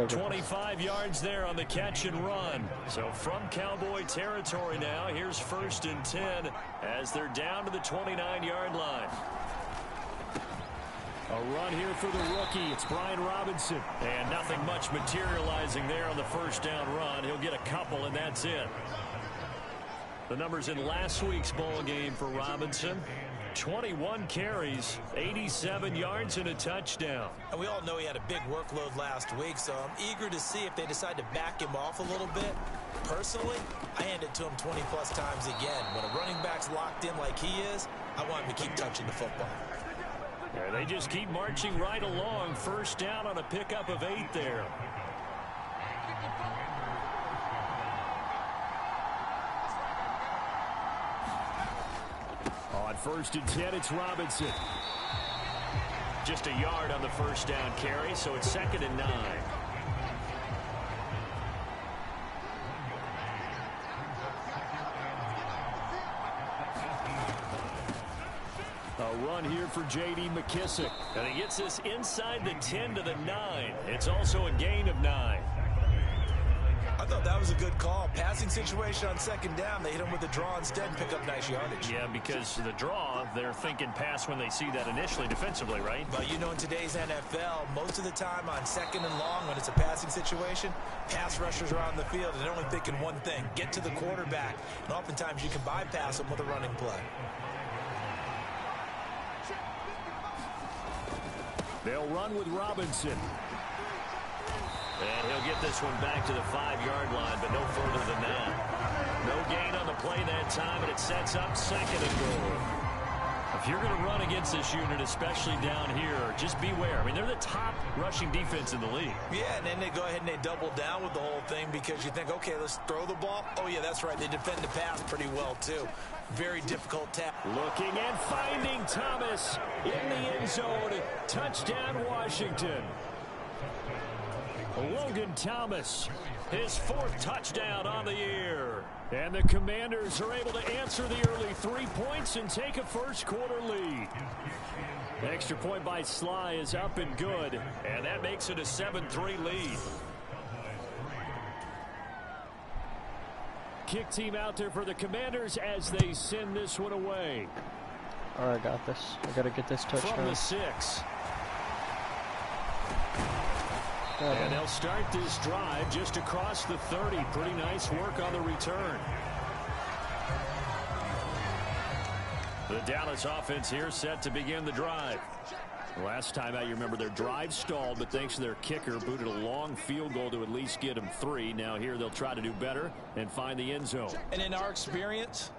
25 yards there on the catch and run. So from Cowboy territory now, here's 1st and 10 as they're down to the 29-yard line. A run here for the rookie. It's Brian Robinson. And nothing much materializing there on the first down run. He'll get a couple, and that's it. The numbers in last week's ball game for Robinson. 21 carries, 87 yards, and a touchdown. And we all know he had a big workload last week, so I'm eager to see if they decide to back him off a little bit. Personally, I hand it to him 20-plus times again. When a running back's locked in like he is, I want him to keep touching the football. Yeah, they just keep marching right along. First down on a pickup of 8 there. On 1st and 10, it's Robinson. Just a yard on the first down carry, so it's 2nd and 9. A run here for J.D. McKissick. And he gets this inside the 10 to the 9. It's also a gain of 9. I thought that was a good call. Passing situation on 2nd down. They hit him with the draw instead and pick up nice yardage. Yeah, because the draw, they're thinking pass when they see that initially defensively, right? But you know, in today's NFL, most of the time on 2nd and long, when it's a passing situation, pass rushers are on the field, and they're only thinking one thing, get to the quarterback. And oftentimes you can bypass them with a running play. They'll run with Robinson. And he'll get this one back to the 5-yard line, but no further than that. No gain on the play that time, and it sets up 2nd and goal. If you're going to run against this unit, especially down here, just beware. I mean, they're the top rushing defense in the league. Yeah, and then they go ahead and they double down with the whole thing because you think, okay, let's throw the ball. Oh, yeah, that's right. They defend the pass pretty well, too. Very difficult task. Looking and finding Thomas in the end zone. Touchdown, Washington. Logan Thomas, his 4th touchdown on the year. And the Commanders are able to answer the early 3 points and take a first-quarter lead. Extra point by Sly is up and good, and that makes it a 7-3 lead. kick team out there for the Commanders as they send this one away. All right, I got this. I got to get this touchdown. From the 6. And they'll start this drive just across the 30. Pretty nice work on the return. The Dallas offense here set to begin the drive. Last time out, you remember their drive stalled, but thanks to their kicker, booted a long field goal to at least get them 3. Now here they'll try to do better and find the end zone. And in our experience,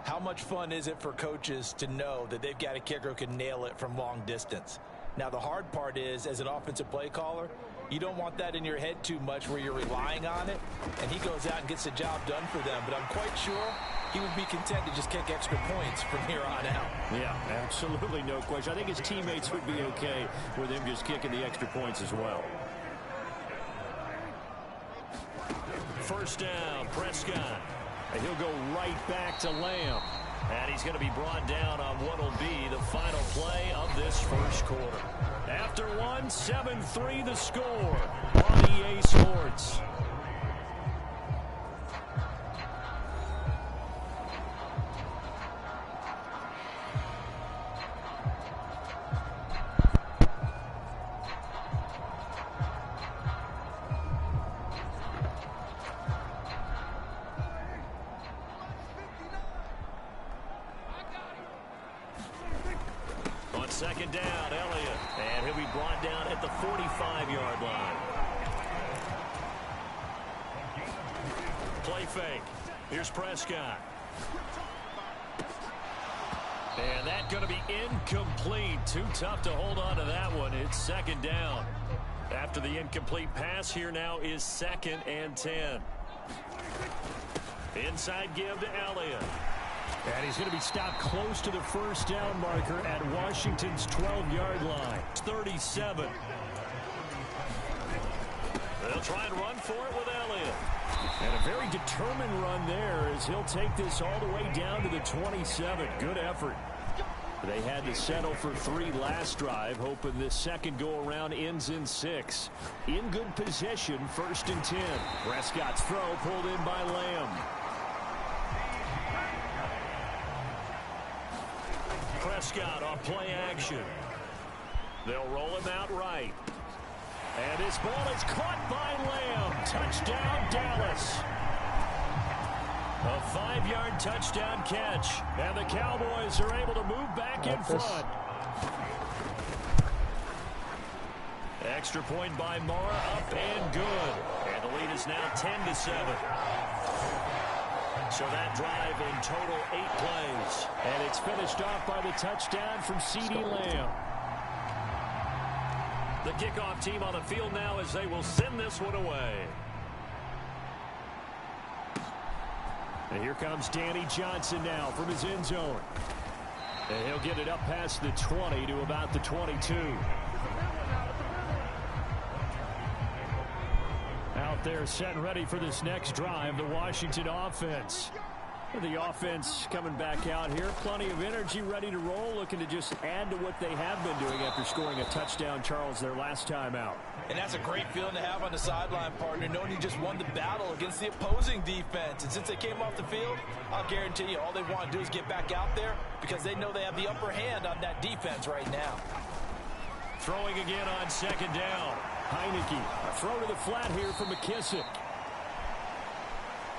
how much fun is it for coaches to know that they've got a kicker who can nail it from long distance? Now the hard part is, as an offensive play caller, you don't want that in your head too much where you're relying on it, and he goes out and gets the job done for them. But I'm quite sure he would be content to just kick extra points from here on out. Yeah, absolutely no question. I think his teammates would be okay with him just kicking the extra points as well. First down, Prescott. And he'll go right back to Lamb. And he's going to be brought down on what will be the final play of this first quarter. After one, 7-3 the score on EA Sports. Second down, Elliott. And he'll be brought down at the 45-yard line. Play fake. Here's Prescott. And that's going to be incomplete. Too tough to hold on to that one. It's second down. After the incomplete pass, here now is 2nd and 10. Inside give to Elliott. And he's going to be stopped close to the first down marker at Washington's 12-yard line. 37. They'll try and run for it with Elliott. And a very determined run there as he'll take this all the way down to the 27. Good effort. They had to settle for 3 last drive, hoping this second go-around ends in 6. In good position, 1st and 10. Prescott's throw pulled in by Lamb. Prescott on play action. They'll roll him out right. And his ball is caught by Lamb. Touchdown, Dallas. A 5-yard touchdown catch. And the Cowboys are able to move back in front. Extra point by Marr, up and good. And the lead is now 10-7. So that drive in total 8 plays. And it's finished off by the touchdown from CeeDee Lamb. The kickoff team on the field now as they will send this one away. And here comes Danny Johnson now from his end zone. And he'll get it up past the 20 to about the 22. Out there set and ready for this next drive, the Washington offense. The offense coming back out here. Plenty of energy, ready to roll, looking to just add to what they have been doing after scoring a touchdown, Charles, their last time out. And that's a great feeling to have on the sideline, partner, knowing you just won the battle against the opposing defense. And since they came off the field, I'll guarantee you all they want to do is get back out there because they know they have the upper hand on that defense right now. Throwing again on second down. Heineke, a throw to the flat here from McKissick.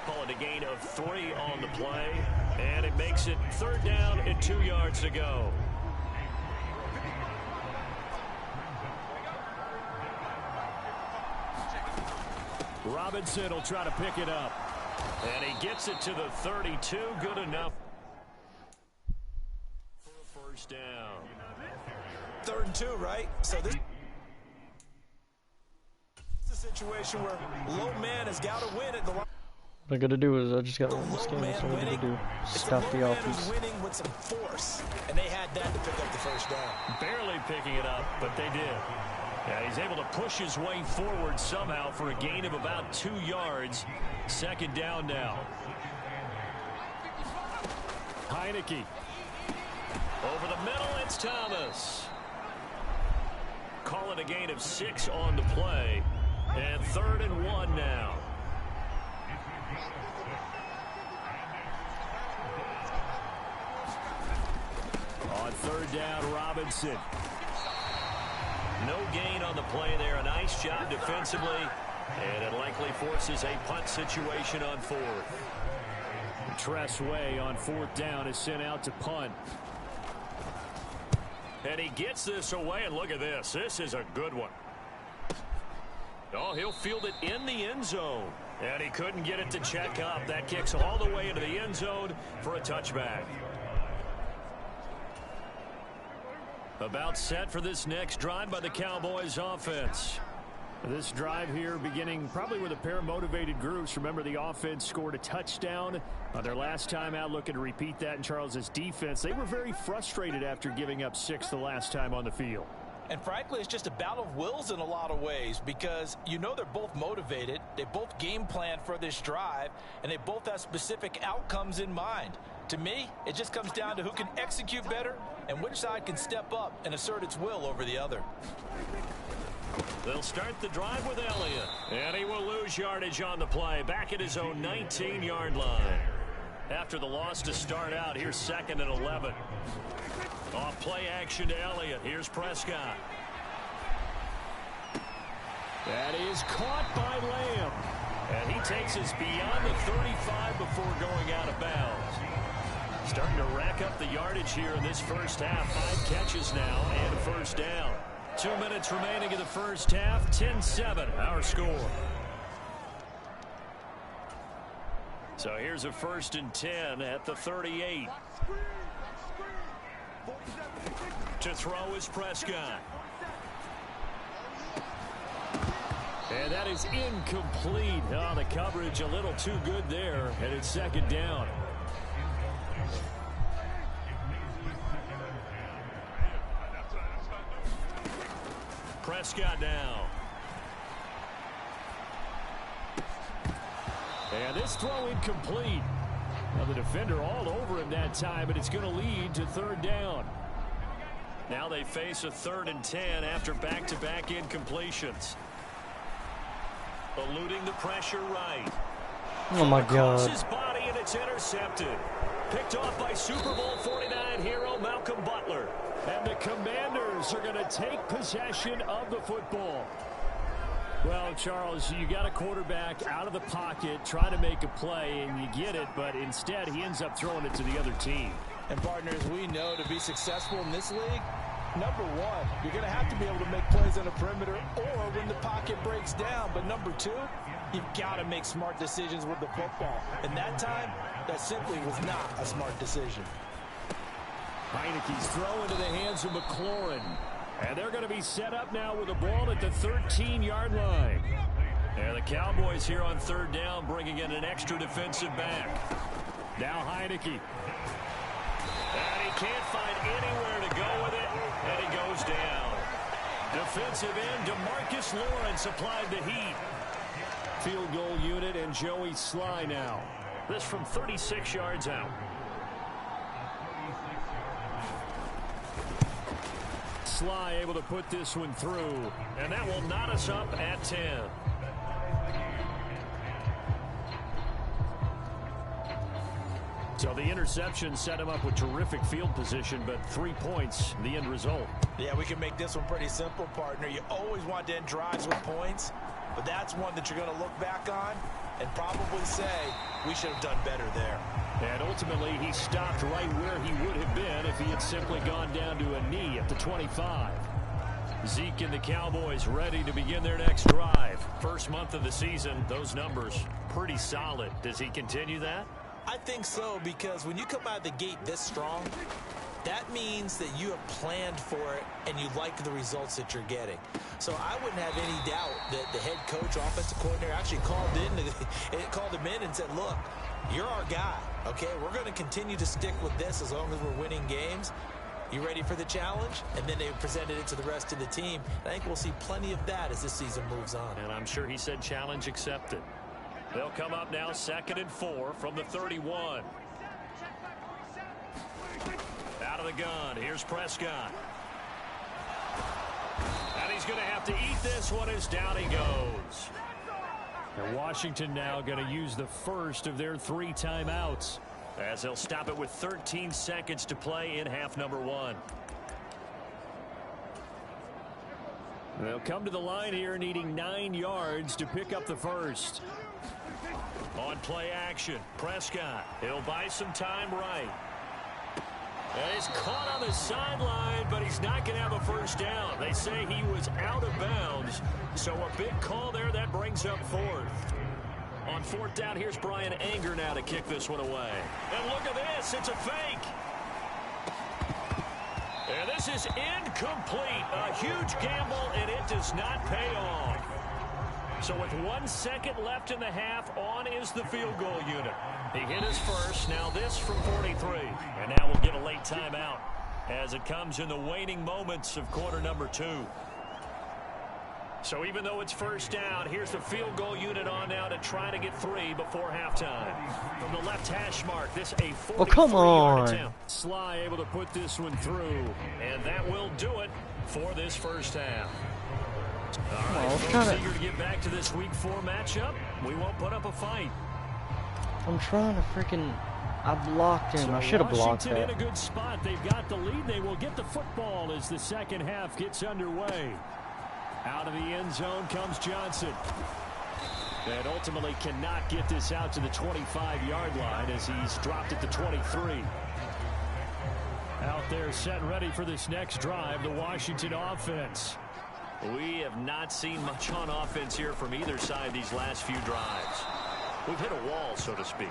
Call it a gain of 3 on the play, and it makes it 3rd down and 2 yards to go. Robinson will try to pick it up, and he gets it to the 32. Good enough for a first down. 3rd and 2, right? So this is a situation where low man has got to win at the line. What I gotta do is I just gotta win this game. That's what I gotta do. Stop the offense. Winning with some force, and they had that to pick up the first down. Barely picking it up, but they did. Yeah, he's able to push his way forward somehow for a gain of about 2 yards. 2nd down now. Heineke. Over the middle, it's Thomas. Call it a gain of 6 on the play. And 3rd and 1 now. down Robinson. No gain on the play there. A nice job defensively. And it likely forces a punt situation on fourth. Tressway on fourth down is sent out to punt. And he gets this away, and look at this. This is a good one. Oh, he'll field it in the end zone. And he couldn't get it to check up. That kicks all the way into the end zone for a touchback. About set for this next drive by the Cowboys offense. This drive here beginning probably with a pair of motivated groups. Remember, the offense scored a touchdown on their last time out, looking to repeat that in Charles's defense. They were very frustrated after giving up 6 the last time on the field. And frankly, it's just a battle of wills in a lot of ways, because you know they're both motivated, they both game plan for this drive, and they both have specific outcomes in mind. To me, it just comes down to who can execute better and which side can step up and assert its will over the other. They'll start the drive with Elliott. And he will lose yardage on the play. Back at his own 19-yard line. After the loss to start out, here's 2nd and 11. Off play action to Elliott. Here's Prescott. That is caught by Lamb. And he takes us beyond the 35 before going out of bounds. Starting to rack up the yardage here in this first half. 5 catches now and a first down. 2 minutes remaining in the first half. 10-7 our score. So here's a 1st and 10 at the 38. To throw is Prescott. And that is incomplete. Oh, the coverage a little too good there. And it's 2nd down. Prescott now. And this throw incomplete. Now the defender all over him that time, but it's going to lead to 3rd down. Now they face a 3rd and 10 after back-to-back incompletions. Eluding the pressure right. Oh my God. His body, and it's intercepted. Picked off by Super Bowl 49 hero Malcolm Butler. And the Commanders are going to take possession of the football. Well, Charles, you got a quarterback out of the pocket trying to make a play, and you get it, but instead he ends up throwing it to the other team. And partners, we know to be successful in this league, number one, you're going to have to be able to make plays on the perimeter or when the pocket breaks down. But number two, you've got to make smart decisions with the football. And that time, that simply was not a smart decision. Heineke's throw into the hands of McLaurin. And they're going to be set up now with the ball at the 13-yard line. And the Cowboys here on 3rd down bringing in an extra defensive back. Now Heineke. And he can't find anywhere to go with it. And he goes down. Defensive end DeMarcus Lawrence applied the heat. Field goal unit and Joey Sly now. This from 36 yards out. Sly able to put this one through, and that will knot us up at 10. So the interception set him up with terrific field position, but 3 points, the end result. Yeah, we can make this one pretty simple, partner. You always want to end drives with points, but that's one that you're going to look back on and probably say, we should have done better there. And ultimately, he stopped right where he would have been if he had simply gone down to a knee at the 25. Zeke and the Cowboys ready to begin their next drive. First month of the season, those numbers pretty solid. Does he continue that? I think so, because when you come out of the gate this strong, that means that you have planned for it and you like the results that you're getting. So I wouldn't have any doubt that the head coach, offensive coordinator, actually called him in and said, look, you're our guy, okay? We're going to continue to stick with this as long as we're winning games. You ready for the challenge? And then they presented it to the rest of the team. I think we'll see plenty of that as this season moves on. And I'm sure he said challenge accepted. They'll come up now 2nd and 4 from the 31. Out of the gun. Here's Prescott. And he's going to have to eat this one as down he goes. And Washington now going to use the first of their 3 timeouts as they'll stop it with 13 seconds to play in half number 1. They'll come to the line here needing 9 yards to pick up the first. On play action, Prescott. He'll buy some time right. And he's caught on the sideline, but he's not going to have a first down. They say he was out of bounds, so a big call there that brings up 4th. On 4th down, here's Brian Anger now to kick this one away. And look at this, it's a fake. And this is incomplete. A huge gamble, and it does not pay off. So with 1 second left in the half, on is the field goal unit. He hit his first, now this from 43. And now we'll get a late timeout as it comes in the waning moments of quarter number 2. So even though it's first down, here's the field goal unit on now to try to get 3 before halftime. From the left hash mark, this a 43-yard attempt. Sly able to put this one through, and that will do it for this first half. All right, folks, eager to get back to this Week 4 matchup. We won't put up a fight. I'm trying to freaking... I blocked him. I should have blocked that. Washington in a good spot. They've got the lead. They will get the football as the second half gets underway. Out of the end zone comes Johnson. And ultimately cannot get this out to the 25-yard line as he's dropped at the 23. Out there set and ready for this next drive, the Washington offense. We have not seen much on offense here from either side these last few drives. We've hit a wall, so to speak.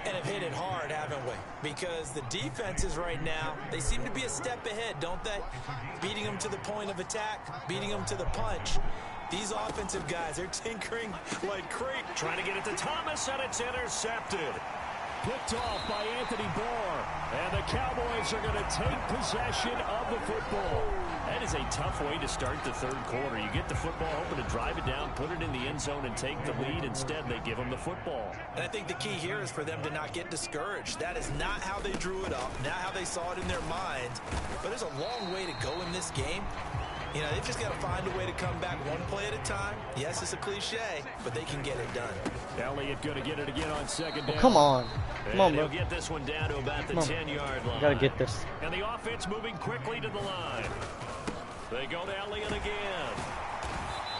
And have hit it hard, haven't we? Because the defenses right now, they seem to be a step ahead, don't they? Beating them to the point of attack, beating them to the punch. These offensive guys are tinkering like crazy. Trying to get it to Thomas, and it's intercepted. Picked off by Anthony Barr. And the Cowboys are going to take possession of the football. That is a tough way to start the third quarter. You get the football, hoping to drive it down, put it in the end zone, and take the lead. Instead, they give them the football. And I think the key here is for them to not get discouraged. That is not how they drew it up, not how they saw it in their minds. But there's a long way to go in this game. You know, they've just got to find a way to come back one play at a time. Yes, it's a cliche, but they can get it done. Elliott going to get it again on second down. Oh, come on. Come on, bro. He'll get this one down to about the 10-yard line. Got to get this. And the offense moving quickly to the line. They go to Elliott again.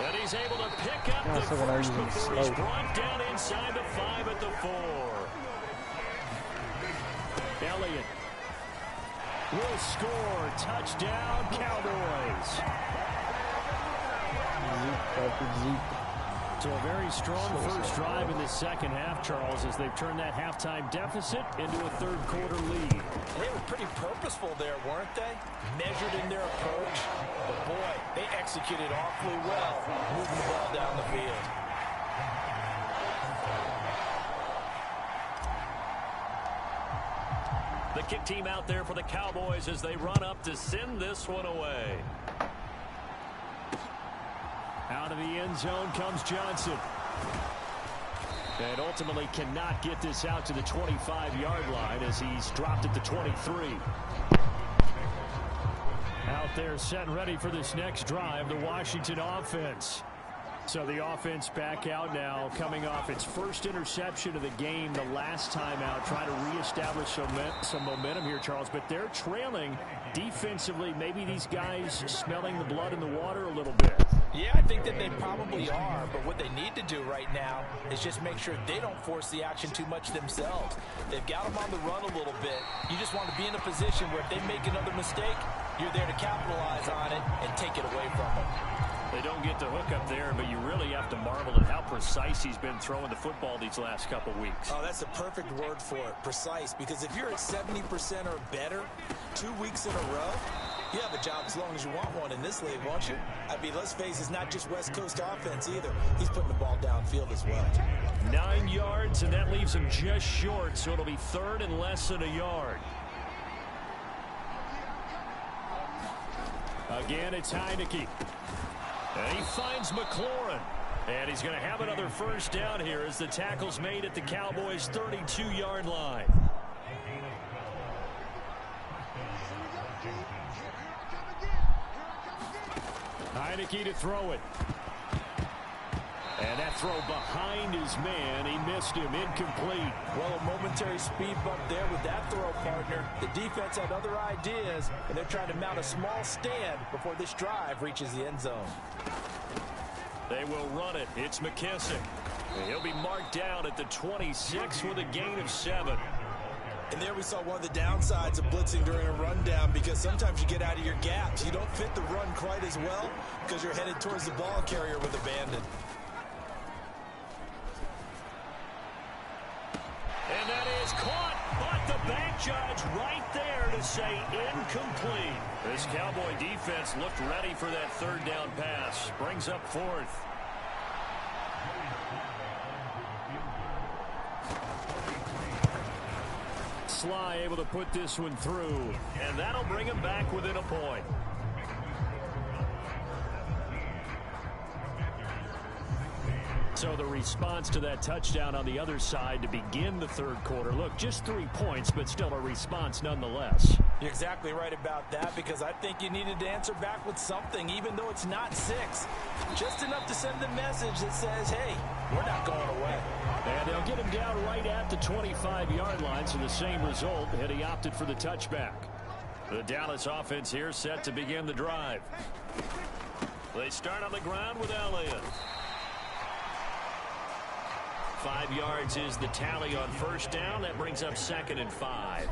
And he's able to pick up the first before he's brought down inside the 5 at the 4. Elliott will score. Touchdown, Cowboys. So a very strong first drive in the second half, Charles, as they've turned that halftime deficit into a third quarter lead. They were pretty purposeful there, weren't they? Measured in their approach. But boy, they executed awfully well, moving the ball down the field. The kick team out there for the Cowboys as they run up to send this one away. Out of the end zone comes Johnson. And ultimately cannot get this out to the 25-yard line as he's dropped at the 23. Out there set and ready for this next drive, the Washington offense. So the offense back out now, coming off its first interception of the game the last time out, trying to reestablish some momentum here, Charles. But they're trailing defensively. Maybe these guys smelling the blood in the water a little bit. Yeah, I think that they probably are, but what they need to do right now is just make sure they don't force the action too much themselves. They've got them on the run a little bit. You just want to be in a position where if they make another mistake, you're there to capitalize on it and take it away from them. They don't get the hook up there, but you really have to marvel at how precise he's been throwing the football these last couple weeks. Oh, that's a perfect word for it, precise, because if you're at 70% or better 2 weeks in a row, you have a job as long as you want one in this league, won't you? I mean, let's face it, it's not just West Coast offense either. He's putting the ball downfield as well. 9 yards, and that leaves him just short, so it'll be third and less than a yard. Again, it's Heineke. And he finds McLaurin. And he's going to have another first down here as the tackle's made at the Cowboys' 32-yard line. Heineke to throw it. And that throw behind his man, he missed him, incomplete. Well, a momentary speed bump there with that throw, partner. The defense had other ideas, and they're trying to mount a small stand before this drive reaches the end zone. They will run it. It's McKissick. He'll be marked down at the 26 with a gain of 7. And there we saw one of the downsides of blitzing during a rundown, because sometimes you get out of your gaps. You don't fit the run quite as well because you're headed towards the ball carrier with abandon. And that is caught, but the back judge right there to say incomplete. This Cowboy defense looked ready for that third down pass. Brings up 4th. Sly able to put this one through, and that'll bring him back within a point. So the response to that touchdown on the other side to begin the third quarter. Look, just 3 points, but still a response nonetheless. You're exactly right about that, because I think you needed to answer back with something, even though it's not 6. Just enough to send a message that says, hey, we're not going away. And they'll get him down right at the 25-yard line, so the same result had he opted for the touchback. The Dallas offense here set to begin the drive. They start on the ground with Elliott. 5 yards is the tally on first down. That brings up 2nd and 5.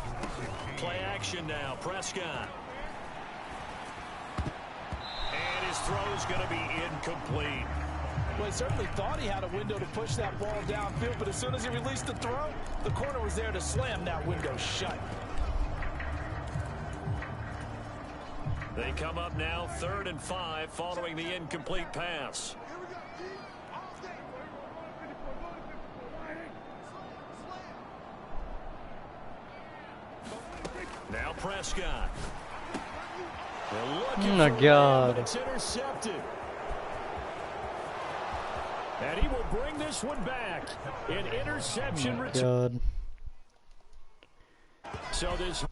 Play action now. Prescott. And his throw's going to be incomplete. Well, he certainly thought he had a window to push that ball downfield, but as soon as he released the throw, the corner was there to slam that window shut. They come up now 3rd and 5 following the incomplete pass. Now Prescott. Oh my God. It's intercepted. And he will bring this one back. An interception return. God. So this